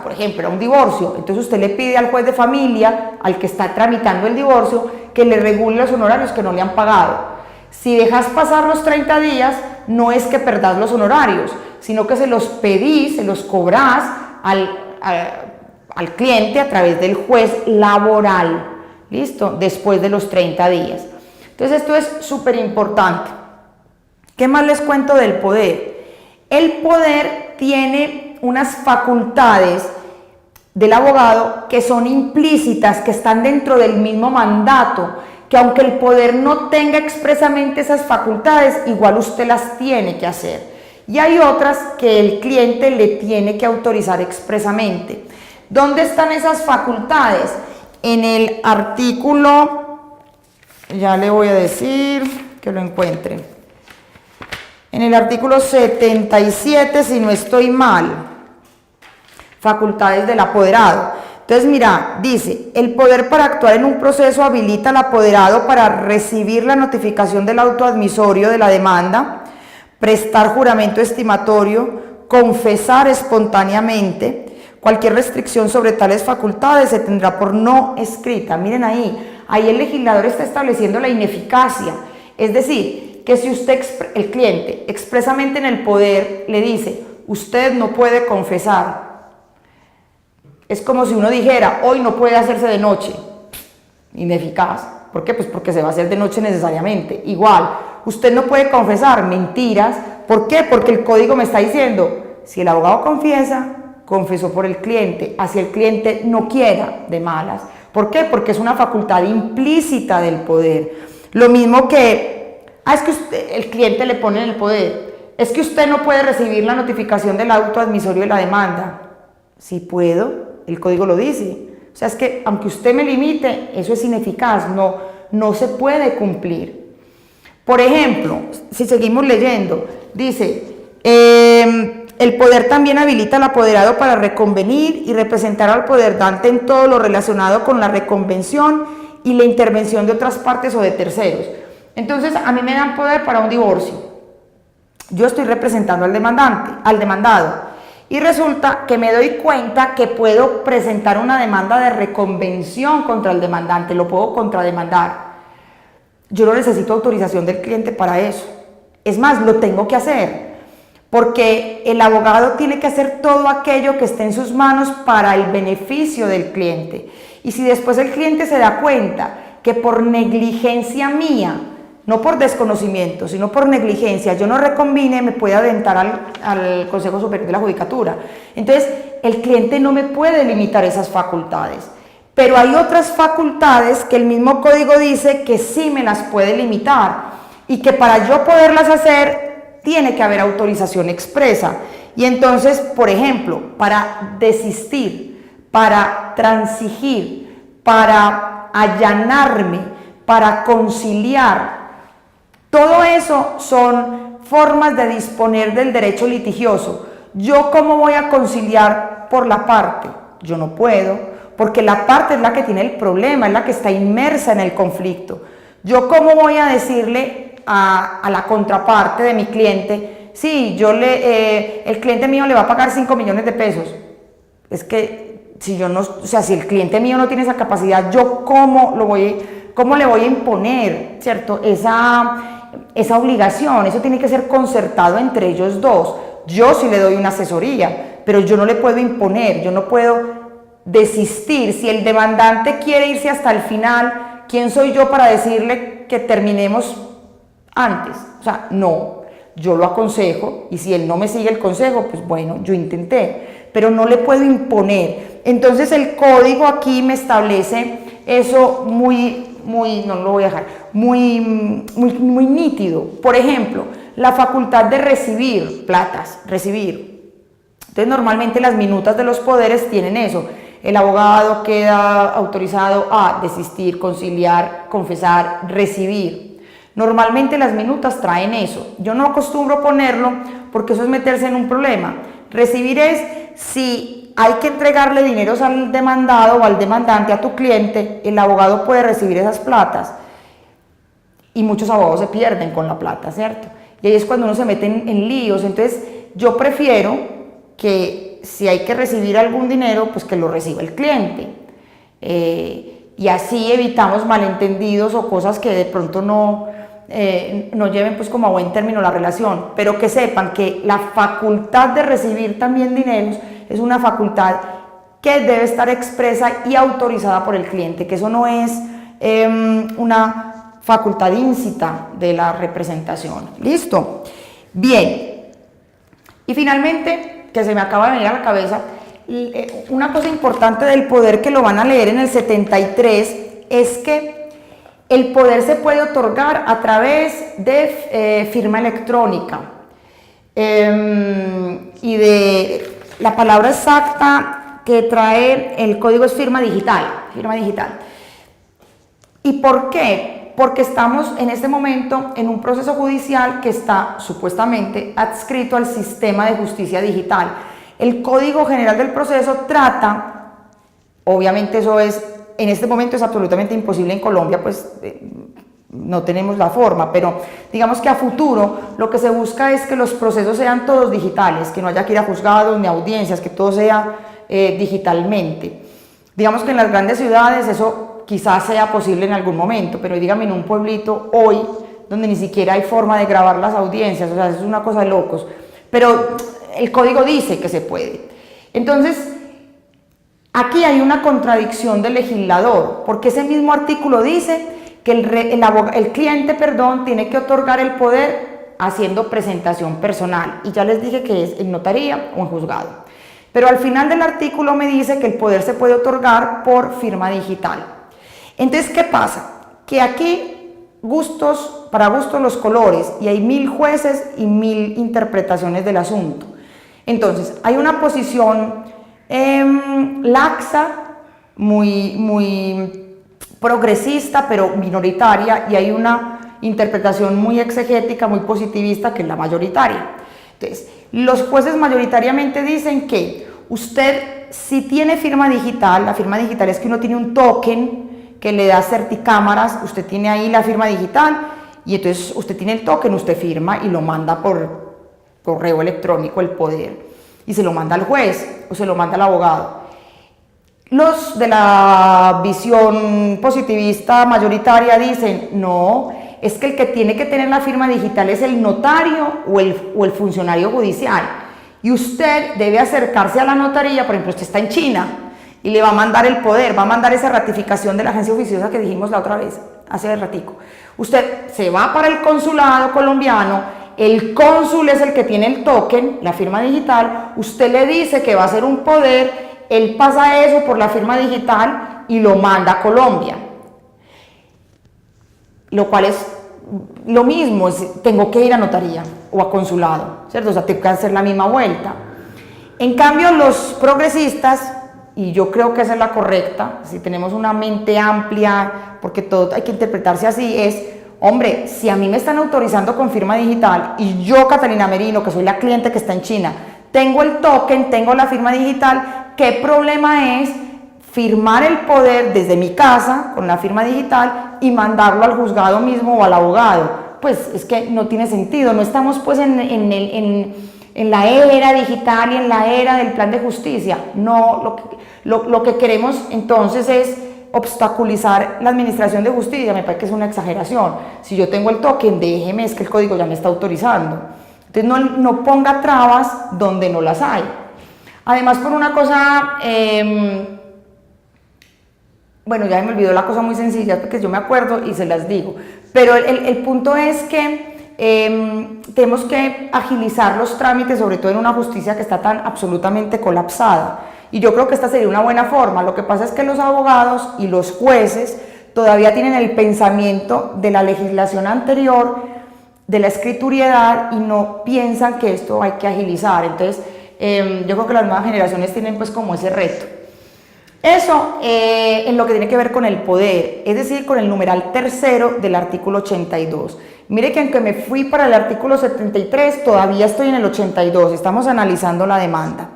por ejemplo, a un divorcio, entonces usted le pide al juez de familia, al que está tramitando el divorcio, que le regule los honorarios que no le han pagado. Si dejas pasar los 30 días, no es que perdás los honorarios, sino que se los pedís, se los cobrás al cliente a través del juez laboral, ¿listo? Después de los 30 días. Entonces esto es súper importante. ¿Qué más les cuento del poder? El poder tiene unas facultades del abogado que son implícitas, que están dentro del mismo mandato, que aunque el poder no tenga expresamente esas facultades, igual usted las tiene que hacer. Y hay otras que el cliente le tiene que autorizar expresamente. ¿Dónde están esas facultades? En el artículo, ya le voy a decir que lo encuentre. En el artículo 77, si no estoy mal, facultades del apoderado. Entonces, mira, dice, el poder para actuar en un proceso habilita al apoderado para recibir la notificación del auto admisorio de la demanda, prestar juramento estimatorio, confesar espontáneamente. Cualquier restricción sobre tales facultades se tendrá por no escrita. Miren ahí el legislador está estableciendo la ineficacia. Es decir, que si usted, el cliente, expresamente en el poder le dice, usted no puede confesar. Es como si uno dijera, hoy no puede hacerse de noche. Ineficaz. ¿Por qué? Pues porque se va a hacer de noche necesariamente. Igual, usted no puede confesar mentiras. ¿Por qué? Porque el código me está diciendo, si el abogado confiesa, confesó por el cliente, así el cliente no quiera de malas. ¿Por qué? Porque es una facultad implícita del poder. Lo mismo que, es que el cliente le pone en el poder, es que usted no puede recibir la notificación del auto admisorio de la demanda. Sí puedo, el código lo dice. O sea, es que aunque usted me limite, eso es ineficaz, no se puede cumplir. Por ejemplo, si seguimos leyendo, dice, el poder también habilita al apoderado para reconvenir y representar al poderdante en todo lo relacionado con la reconvención y la intervención de otras partes o de terceros. Entonces, a mí me dan poder para un divorcio. Yo estoy representando al demandado. Y resulta que me doy cuenta que puedo presentar una demanda de reconvención contra el demandante, lo puedo contrademandar. Yo no necesito autorización del cliente para eso. Es más, lo tengo que hacer, porque el abogado tiene que hacer todo aquello que esté en sus manos para el beneficio del cliente. Y si después el cliente se da cuenta que por negligencia mía, no por desconocimiento, sino por negligencia, yo no reconvine, me puede aventar al Consejo Superior de la Judicatura. Entonces, el cliente no me puede limitar esas facultades. Pero hay otras facultades que el mismo código dice que sí me las puede limitar y que para yo poderlas hacer tiene que haber autorización expresa. Y entonces, por ejemplo, para desistir, para transigir, para allanarme, para conciliar, todo eso son formas de disponer del derecho litigioso. ¿Yo cómo voy a conciliar por la parte? Yo no puedo, porque la parte es la que tiene el problema, es la que está inmersa en el conflicto. ¿Yo cómo voy a decirle a la contraparte de mi cliente, sí, el cliente mío le va a pagar 5 millones de pesos? Es que si yo no, o sea, si el cliente mío no tiene esa capacidad, ¿yo cómo le voy a imponer, cierto, esa obligación? Eso tiene que ser concertado entre ellos dos. Yo sí le doy una asesoría, pero yo no le puedo imponer, yo no puedo desistir. Si el demandante quiere irse hasta el final, ¿quién soy yo para decirle que terminemos antes? O sea, no, yo lo aconsejo y si él no me sigue el consejo, pues bueno, yo intenté, pero no le puedo imponer. Entonces el código aquí me establece eso no lo voy a dejar, muy nítido. Por ejemplo, la facultad de recibir platas, recibir. Entonces normalmente las minutas de los poderes tienen eso. El abogado queda autorizado a desistir, conciliar, confesar, recibir. Normalmente las minutas traen eso. Yo no acostumbro ponerlo porque eso es meterse en un problema. Recibir es si hay que entregarle dineros al demandado o al demandante, a tu cliente, el abogado puede recibir esas platas y muchos abogados se pierden con la plata, ¿cierto? Y ahí es cuando uno se mete en líos. Entonces yo prefiero que si hay que recibir algún dinero, pues que lo reciba el cliente. Y así evitamos malentendidos o cosas que de pronto no lleven pues como a buen término la relación, pero que sepan que la facultad de recibir también dineros es una facultad que debe estar expresa y autorizada por el cliente, que eso no es una facultad íncita de la representación. ¿Listo? Bien. Y finalmente, que se me acaba de venir a la cabeza, una cosa importante del poder que lo van a leer en el 73 es que el poder se puede otorgar a través de firma electrónica y de la palabra exacta que trae el código es firma digital, firma digital. ¿Y por qué? Porque estamos en este momento en un proceso judicial que está supuestamente adscrito al sistema de justicia digital. El Código General del Proceso trata, obviamente eso es, en este momento es absolutamente imposible en Colombia, pues no tenemos la forma, pero digamos que a futuro lo que se busca es que los procesos sean todos digitales, que no haya que ir a juzgados ni audiencias, que todo sea digitalmente. Digamos que en las grandes ciudades eso quizás sea posible en algún momento, pero dígame en un pueblito hoy, donde ni siquiera hay forma de grabar las audiencias, o sea, es una cosa de locos, pero el código dice que se puede. Entonces, aquí hay una contradicción del legislador, porque ese mismo artículo dice que el cliente, tiene que otorgar el poder haciendo presentación personal, y ya les dije que es en notaría o en juzgado. Pero al final del artículo me dice que el poder se puede otorgar por firma digital. Entonces, ¿qué pasa? Que aquí para gustos los colores, y hay 1000 jueces y 1000 interpretaciones del asunto. Entonces, hay una posición laxa, muy progresista, pero minoritaria, y hay una interpretación muy exegética, muy positivista, que es la mayoritaria. Entonces, los jueces mayoritariamente dicen que usted, si tiene firma digital, la firma digital es que uno tiene un token que le da certicámaras, usted tiene ahí la firma digital, y entonces usted tiene el token, usted firma y lo manda por correo electrónico el poder, y se lo manda al juez o se lo manda al abogado. Los de la visión positivista mayoritaria dicen, no, es que el que tiene que tener la firma digital es el notario o el funcionario judicial, y usted debe acercarse a la notaría, por ejemplo, usted está en China, y le va a mandar el poder, va a mandar esa ratificación de la agencia oficiosa que dijimos la otra vez, hace ratico. Usted se va para el consulado colombiano, el cónsul es el que tiene el token, la firma digital, usted le dice que va a hacer un poder, él pasa eso por la firma digital y lo manda a Colombia. Lo cual es lo mismo, tengo que ir a notaría o a consulado, ¿cierto? O sea, tengo que hacer la misma vuelta. En cambio, los progresistas, y yo creo que esa es la correcta, si tenemos una mente amplia, porque todo hay que interpretarse así, es, hombre, si a mí me están autorizando con firma digital y yo, Catalina Merino, que soy la cliente que está en China, tengo el token, tengo la firma digital, ¿qué problema es firmar el poder desde mi casa con la firma digital y mandarlo al juzgado mismo o al abogado? Pues es que no tiene sentido, no estamos pues en la era digital y en la era del plan de justicia. No, lo que queremos entonces es obstaculizar la administración de justicia. Me parece que es una exageración. Si yo tengo el token, déjeme, es que el código ya me está autorizando. Entonces no ponga trabas donde no las hay. Además, por una cosa, bueno, ya me olvidó la cosa muy sencilla, porque yo me acuerdo y se las digo, pero el punto es que tenemos que agilizar los trámites, sobre todo en una justicia que está tan absolutamente colapsada, y yo creo que esta sería una buena forma. Lo que pasa es que los abogados y los jueces todavía tienen el pensamiento de la legislación anterior, de la escrituriedad, y no piensan que esto hay que agilizar. Entonces yo creo que las nuevas generaciones tienen pues como ese reto. Eso en lo que tiene que ver con el poder, es decir, con el numeral tercero del artículo 82. Mire que aunque me fui para el artículo 73, todavía estoy en el 82, estamos analizando la demanda.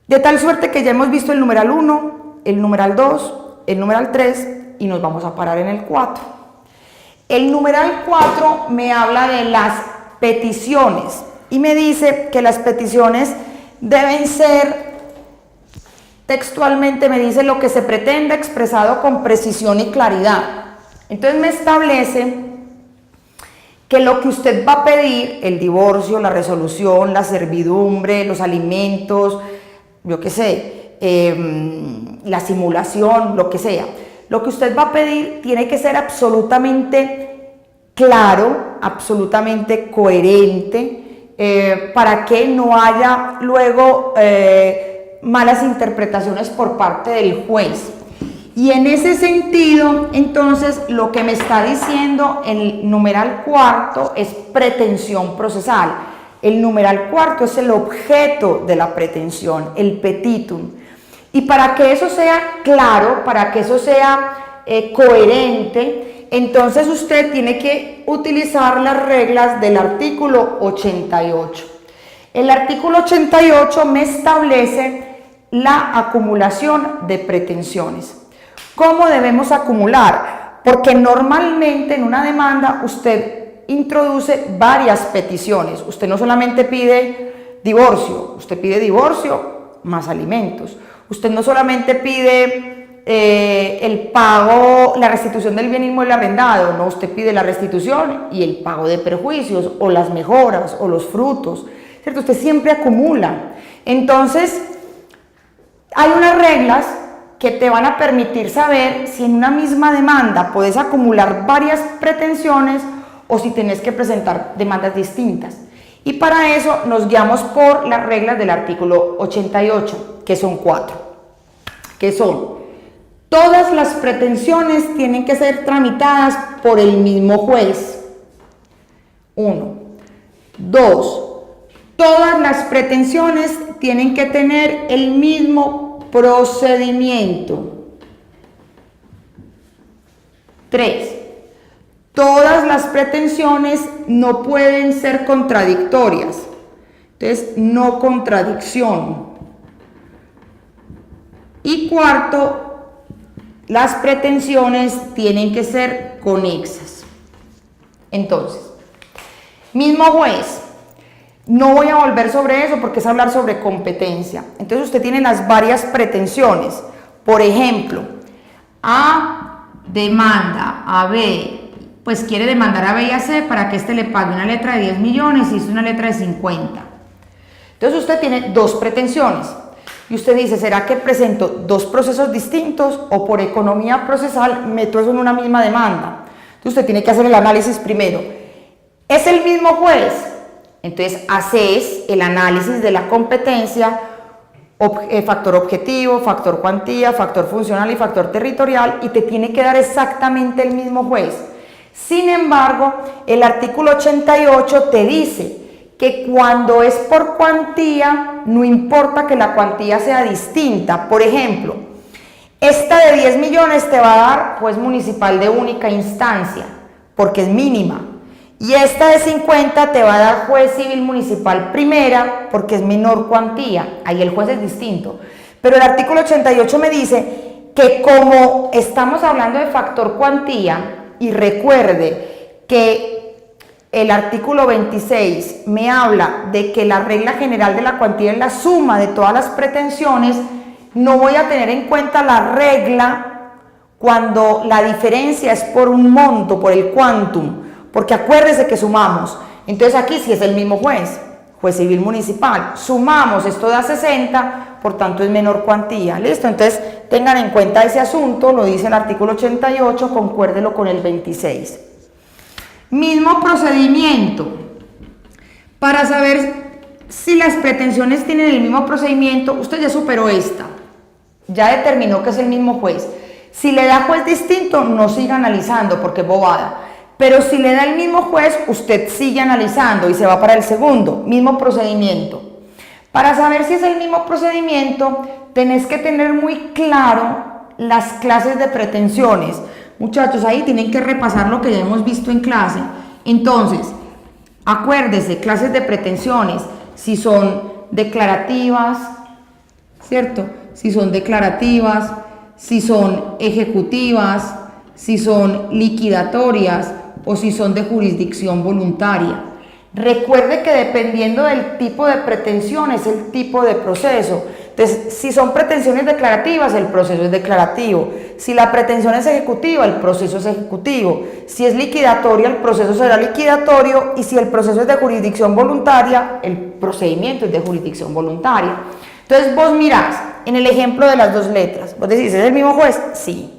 De tal suerte que ya hemos visto el numeral 1, el numeral 2, el numeral 3 y nos vamos a parar en el 4. El numeral 4 me habla de las peticiones y me dice que las peticiones deben ser, textualmente me dice, lo que se pretende expresado con precisión y claridad. Entonces me establece que lo que usted va a pedir, el divorcio, la resolución, la servidumbre, los alimentos, yo qué sé, la simulación, lo que sea, lo que usted va a pedir tiene que ser absolutamente claro, absolutamente coherente, para que no haya luego malas interpretaciones por parte del juez. Y en ese sentido, entonces, lo que me está diciendo el numeral cuarto es pretensión procesal. El numeral cuarto es el objeto de la pretensión, el petitum. Y para que eso sea claro, para que eso sea coherente, entonces usted tiene que utilizar las reglas del artículo 88. El artículo 88 me establece la acumulación de pretensiones. ¿Cómo debemos acumular? Porque normalmente en una demanda usted introduce varias peticiones. Usted no solamente pide divorcio, usted pide divorcio más alimentos. Usted no solamente pide el pago, la restitución del bien inmueble arrendado, no, usted pide la restitución y el pago de perjuicios o las mejoras o los frutos, ¿cierto? Usted siempre acumula. Entonces, hay unas reglas que te van a permitir saber si en una misma demanda puedes acumular varias pretensiones o si tenés que presentar demandas distintas. Y para eso nos guiamos por las reglas del artículo 88, que son 4, que son: todas las pretensiones tienen que ser tramitadas por el mismo juez. 1. 2. Todas las pretensiones tienen que tener el mismo procedimiento. 3. Todas las pretensiones no pueden ser contradictorias. Entonces, no contradicción. Y 4, las pretensiones tienen que ser conexas. Entonces, mismo juez. No voy a volver sobre eso porque es hablar sobre competencia. Entonces usted tiene las varias pretensiones. Por ejemplo, A demanda a B, pues quiere demandar a B y a C para que éste le pague una letra de 10 millones y una letra de 50. Entonces usted tiene dos pretensiones. Y usted dice, ¿será que presento dos procesos distintos o por economía procesal meto eso en una misma demanda? Entonces usted tiene que hacer el análisis primero. ¿Es el mismo juez? Entonces haces el análisis de la competencia, factor objetivo, factor cuantía, factor funcional y factor territorial, y te tiene que dar exactamente el mismo juez. Sin embargo, el artículo 88 te dice que cuando es por cuantía, no importa que la cuantía sea distinta. Por ejemplo, esta de 10 millones te va a dar juez municipal de única instancia, porque es mínima. Y esta de 50 te va a dar juez civil municipal primera porque es menor cuantía, ahí el juez es distinto. Pero el artículo 88 me dice que como estamos hablando de factor cuantía, y recuerde que el artículo 26 me habla de que la regla general de la cuantía es la suma de todas las pretensiones, no voy a tener en cuenta la regla cuando la diferencia es por un monto, por el quantum. Porque acuérdese que sumamos, entonces aquí sí es el mismo juez civil municipal, sumamos, esto da 60, por tanto es menor cuantía, ¿listo? Entonces tengan en cuenta ese asunto, lo dice el artículo 88, concuérdelo con el 26. Mismo procedimiento, para saber si las pretensiones tienen el mismo procedimiento, usted ya superó esta, ya determinó que es el mismo juez. Si le da juez distinto, no siga analizando porque es bobada. Pero si le da el mismo juez, usted sigue analizando y se va para el segundo, mismo procedimiento. Para saber si es el mismo procedimiento, tenés que tener muy claro las clases de pretensiones. Muchachos, ahí tienen que repasar lo que ya hemos visto en clase. Entonces, acuérdese, clases de pretensiones, si son declarativas, ¿cierto? Si son declarativas, si son ejecutivas, si son liquidatorias o si son de jurisdicción voluntaria. Recuerde que dependiendo del tipo de pretensión es el tipo de proceso. Entonces, si son pretensiones declarativas, el proceso es declarativo. Si la pretensión es ejecutiva, el proceso es ejecutivo. Si es liquidatoria, el proceso será liquidatorio. Y si el proceso es de jurisdicción voluntaria, el procedimiento es de jurisdicción voluntaria. Entonces, vos mirás en el ejemplo de las dos letras. Vos decís, ¿es el mismo juez? Sí.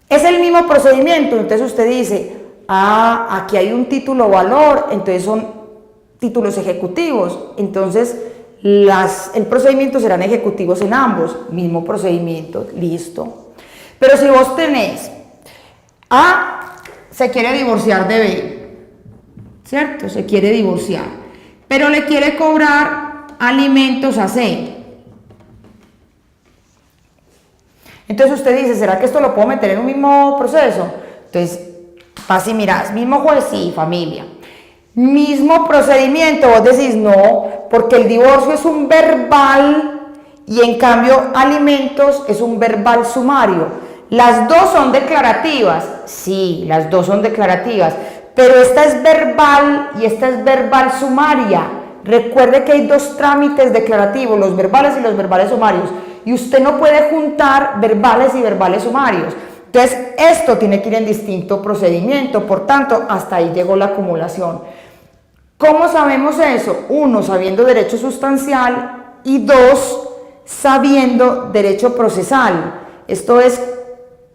¿Es el mismo procedimiento? Entonces usted dice, ah, aquí hay un título valor, entonces son títulos ejecutivos. Entonces, el procedimiento serán ejecutivos en ambos, mismo procedimiento, listo. Pero si vos tenés A, se quiere divorciar de B, ¿cierto? Se quiere divorciar, pero le quiere cobrar alimentos a C. Entonces usted dice, ¿será que esto lo puedo meter en un mismo proceso? Entonces, vas y mirás, mismo juez, sí, familia. Mismo procedimiento, vos decís no, porque el divorcio es un verbal y en cambio alimentos es un verbal sumario. Las dos son declarativas, sí, las dos son declarativas, pero esta es verbal y esta es verbal sumaria. Recuerde que hay dos trámites declarativos, los verbales y los verbales sumarios, y usted no puede juntar verbales y verbales sumarios. Entonces, esto tiene que ir en distinto procedimiento, por tanto, hasta ahí llegó la acumulación. ¿Cómo sabemos eso? Uno, sabiendo derecho sustancial y dos, sabiendo derecho procesal. Esto es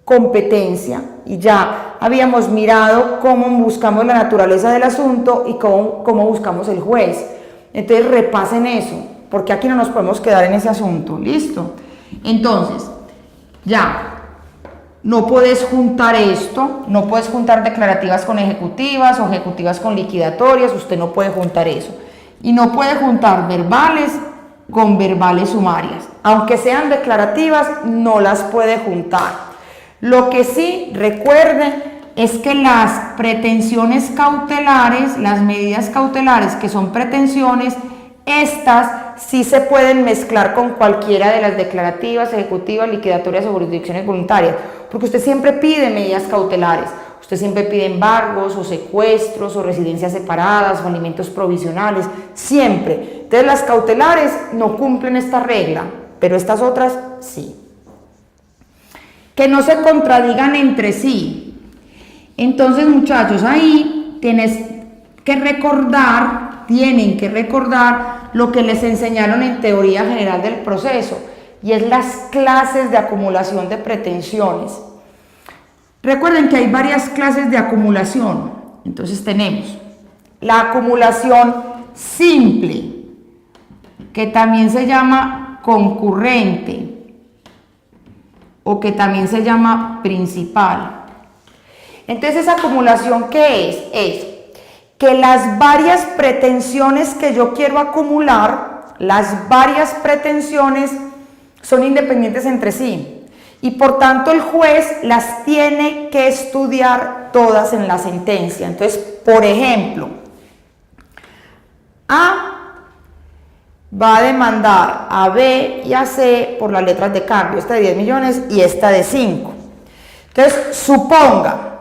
competencia y ya habíamos mirado cómo buscamos la naturaleza del asunto y cómo buscamos el juez. Entonces, repasen eso, porque aquí no nos podemos quedar en ese asunto. ¿Listo? Entonces, ya. No puedes juntar esto, no puedes juntar declarativas con ejecutivas o ejecutivas con liquidatorias, usted no puede juntar eso. Y no puede juntar verbales con verbales sumarias. Aunque sean declarativas, no las puede juntar. Lo que sí, recuerden, es que las pretensiones cautelares, las medidas cautelares que son pretensiones, estas sí se pueden mezclar con cualquiera de las declarativas, ejecutivas, liquidatorias o jurisdicciones voluntarias, porque usted siempre pide medidas cautelares, usted siempre pide embargos o secuestros o residencias separadas o alimentos provisionales, siempre. Entonces las cautelares no cumplen esta regla, pero estas otras sí. Que no se contradigan entre sí. Entonces, muchachos, ahí tienen que recordar lo que les enseñaron en teoría general del proceso, y es las clases de acumulación de pretensiones. Recuerden que hay varias clases de acumulación. Entonces tenemos la acumulación simple, que también se llama concurrente, o que también se llama principal. Entonces, ¿esa acumulación qué es? Es que las varias pretensiones que yo quiero acumular, las varias pretensiones son independientes entre sí y por tanto el juez las tiene que estudiar todas en la sentencia. Entonces, por ejemplo, A va a demandar a B y a C por las letras de cambio, esta de 10 millones y esta de 5. Entonces, suponga,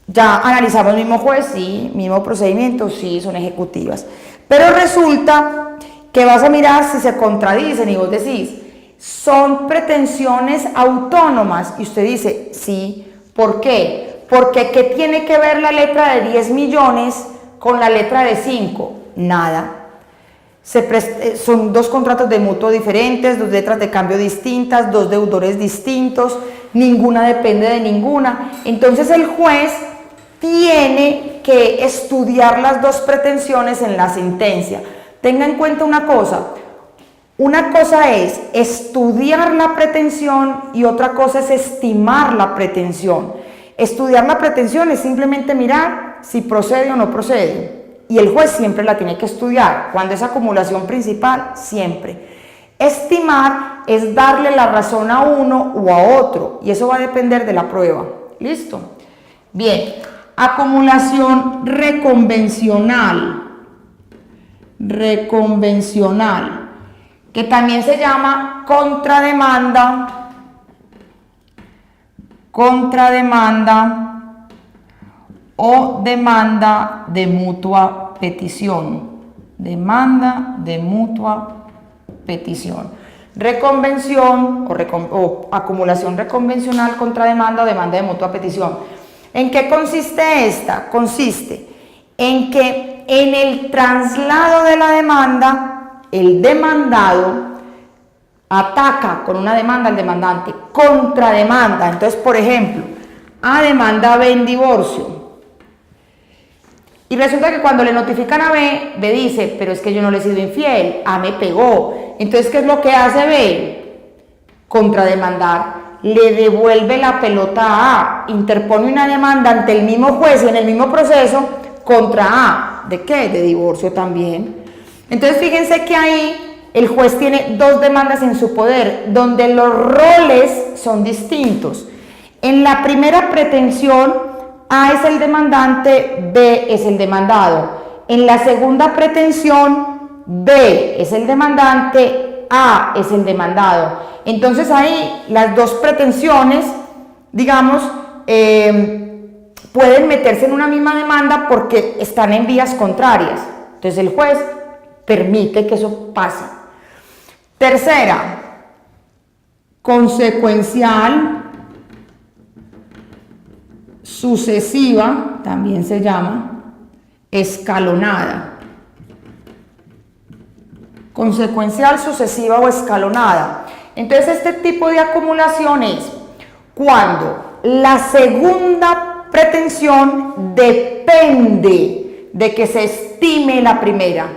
ya analizamos el mismo juez, sí, mismo procedimiento, sí, son ejecutivas. Pero resulta que vas a mirar si se contradicen y vos decís, son pretensiones autónomas. Y usted dice, sí, ¿por qué? Porque ¿qué tiene que ver la letra de 10 millones con la letra de 5? Nada. Son dos contratos de mutuo diferentes, dos letras de cambio distintas, dos deudores distintos, ninguna depende de ninguna. Entonces el juez tiene que estudiar las dos pretensiones en la sentencia. Tenga en cuenta una cosa es estudiar la pretensión y otra cosa es estimar la pretensión. Estudiar la pretensión es simplemente mirar si procede o no procede, y el juez siempre la tiene que estudiar. Cuando es acumulación principal, siempre. Estimar es darle la razón a uno o a otro, y eso va a depender de la prueba. ¿Listo? Bien. Acumulación reconvencional. que también se llama contrademanda, o demanda de mutua petición. Demanda de mutua petición. Reconvención o acumulación reconvencional, contrademanda o demanda de mutua petición. ¿En qué consiste esta? Consiste en que en el traslado de la demanda, el demandado ataca con una demanda al demandante, contrademanda. Entonces, por ejemplo, A demanda a B en divorcio. Y resulta que cuando le notifican a B, B dice, pero es que yo no le he sido infiel, A me pegó. Entonces, ¿qué es lo que hace B? Contrademandar. Le devuelve la pelota a A, interpone una demanda ante el mismo juez y en el mismo proceso contra A. ¿De qué? De divorcio también. Entonces, fíjense que ahí el juez tiene dos demandas en su poder, donde los roles son distintos. En la primera pretensión, A es el demandante, B es el demandado. En la segunda pretensión, B es el demandante, A es el demandado. Entonces ahí las dos pretensiones, digamos, pueden meterse en una misma demanda porque están en vías contrarias. Entonces el juez permite que eso pase. Tercera, consecuencial, sucesiva, también se llama, escalonada. Consecuencial, sucesiva o escalonada. Entonces este tipo de acumulación es cuando la segunda pretensión depende de que se estime la primera.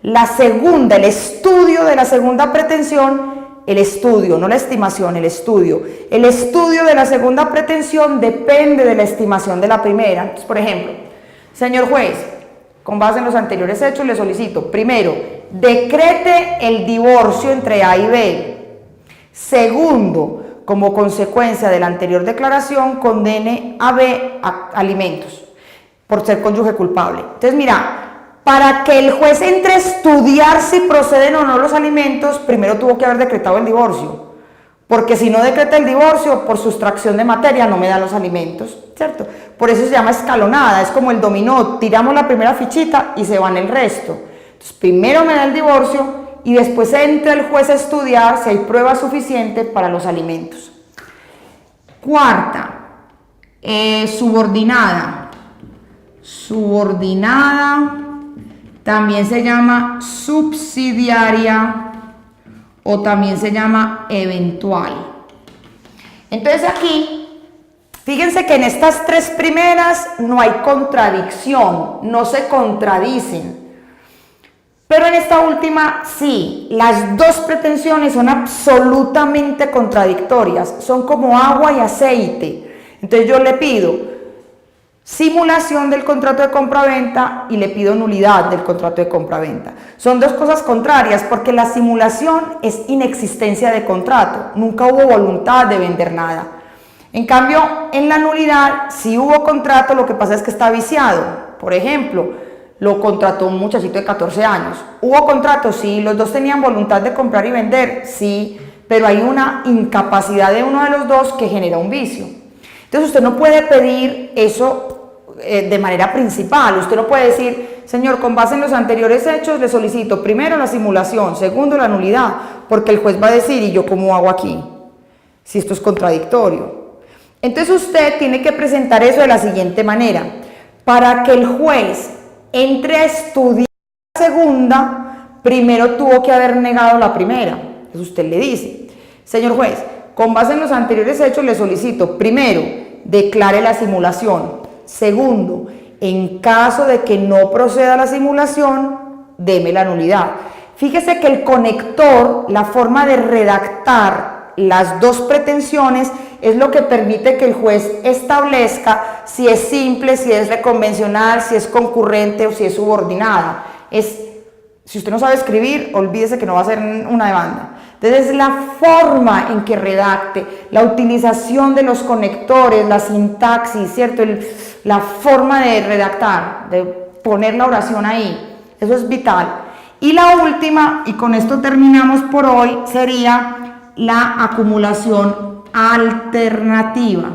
La segunda, el estudio de la segunda pretensión, el estudio, no la estimación, el estudio. El estudio de la segunda pretensión depende de la estimación de la primera. Entonces, por ejemplo, señor juez, con base en los anteriores hechos le solicito, primero, decrete el divorcio entre A y B. Segundo, como consecuencia de la anterior declaración, condene a B a alimentos por ser cónyuge culpable. Entonces, mira, para que el juez entre a estudiar si proceden o no los alimentos, primero tuvo que haber decretado el divorcio, porque si no decreta el divorcio, por sustracción de materia no me da los alimentos, ¿cierto? Por eso se llama escalonada, es como el dominó, tiramos la primera fichita y se van el resto. Entonces, primero me da el divorcio y después entra el juez a estudiar si hay prueba suficiente para los alimentos. Cuarta, subordinada. Subordinada también se llama subsidiaria o también se llama eventual. Entonces aquí, fíjense que en estas tres primeras no hay contradicción, no se contradicen. Pero en esta última sí, las dos pretensiones son absolutamente contradictorias, son como agua y aceite. Entonces yo le pido simulación del contrato de compraventa y le pido nulidad del contrato de compraventa. Son dos cosas contrarias porque la simulación es inexistencia de contrato, nunca hubo voluntad de vender nada. En cambio, en la nulidad, si hubo contrato, lo que pasa es que está viciado. Por ejemplo, lo contrató un muchachito de 14 años. ¿Hubo contrato? Sí. ¿Los dos tenían voluntad de comprar y vender? Sí. Pero hay una incapacidad de uno de los dos que genera un vicio. Entonces usted no puede pedir eso de manera principal. Usted no puede decir, señor, con base en los anteriores hechos le solicito primero la simulación, segundo la nulidad, porque el juez va a decir, ¿y yo cómo hago aquí? Si esto es contradictorio. Entonces usted tiene que presentar eso de la siguiente manera. Para que el juez entre a estudiar la segunda, primero tuvo que haber negado la primera. Entonces usted le dice, señor juez, con base en los anteriores hechos le solicito, primero, declare la simulación. Segundo, en caso de que no proceda la simulación, deme la nulidad. Fíjese que el conector, la forma de redactar las dos pretensiones, es lo que permite que el juez establezca si es simple, si es reconvencional, si es concurrente o si es subordinada. Si usted no sabe escribir, olvídese que no va a ser una demanda. Entonces es la forma en que redacte, la utilización de los conectores, la sintaxis, ¿cierto? La forma de redactar, de poner la oración ahí, eso es vital. Y la última, y con esto terminamos por hoy, sería la acumulación alternativa.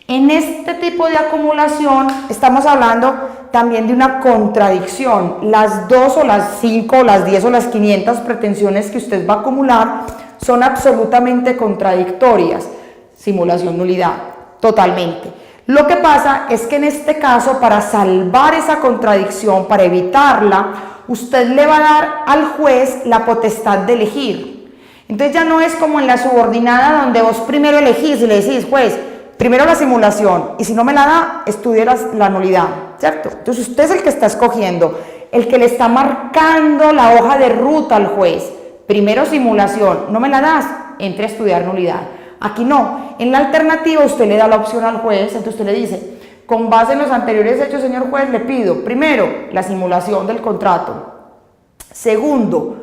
En este tipo de acumulación estamos hablando también de una contradicción. Las 2 o las 5 o las 10 o las 500 pretensiones que usted va a acumular son absolutamente contradictorias. Simulación nulidad, totalmente. Lo que pasa es que en este caso, para salvar esa contradicción, para evitarla, usted le va a dar al juez la potestad de elegir. Entonces ya no es como en la subordinada donde vos primero elegís y le decís, juez, primero la simulación, y si no me la da, estudie la nulidad, ¿cierto? Entonces usted es el que está escogiendo, el que le está marcando la hoja de ruta al juez. Primero simulación, no me la das, entre a estudiar nulidad. Aquí no, en la alternativa usted le da la opción al juez, entonces usted le dice, con base en los anteriores hechos, señor juez, le pido, primero, la simulación del contrato. Segundo,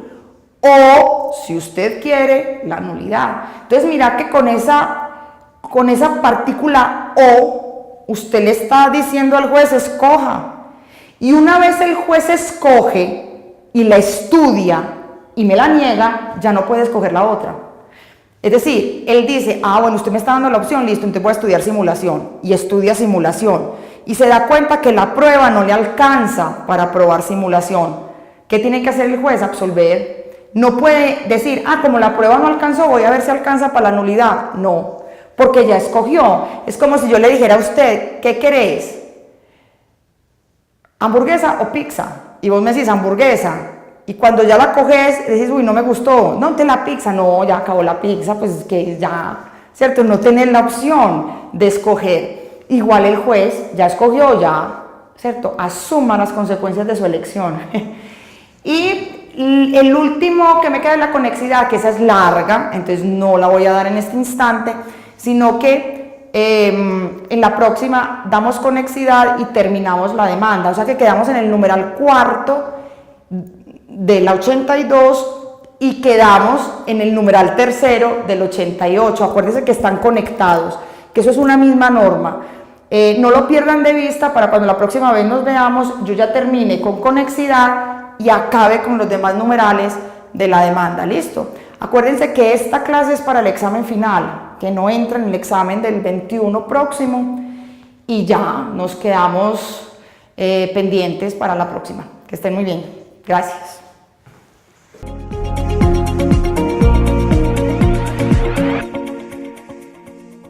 o, si usted quiere, la nulidad. Entonces mira que con esa partícula o, usted le está diciendo al juez, escoja. Y una vez el juez escoge y la estudia y me la niega, ya no puede escoger la otra. Es decir, él dice, bueno, usted me está dando la opción, listo, entonces voy a estudiar simulación. Y estudia simulación. Y se da cuenta que la prueba no le alcanza para probar simulación. ¿Qué tiene que hacer el juez? Absolver. No puede decir, como la prueba no alcanzó, voy a ver si alcanza para la nulidad. No, porque ya escogió. Es como si yo le dijera a usted, ¿qué querés? ¿Hamburguesa o pizza? Y vos me decís, hamburguesa. Y cuando ya la coges, decís, uy, no me gustó, no, te la pizza, no, ya acabó la pizza, pues que ya, ¿cierto? No tenés la opción de escoger. Igual el juez ya escogió, ya, ¿cierto? Asuma las consecuencias de su elección. Y el último que me queda es la conexidad, que esa es larga, entonces no la voy a dar en este instante, sino que en la próxima damos conexidad y terminamos la demanda, o sea que quedamos en el numeral cuarto de la 82 y quedamos en el numeral tercero del 88. Acuérdense que están conectados, que eso es una misma norma. No lo pierdan de vista para cuando la próxima vez nos veamos, yo ya termine con conexidad y acabe con los demás numerales de la demanda. ¿Listo? Acuérdense que esta clase es para el examen final, que no entra en el examen del 21 próximo y ya nos quedamos pendientes para la próxima. Que estén muy bien. Gracias.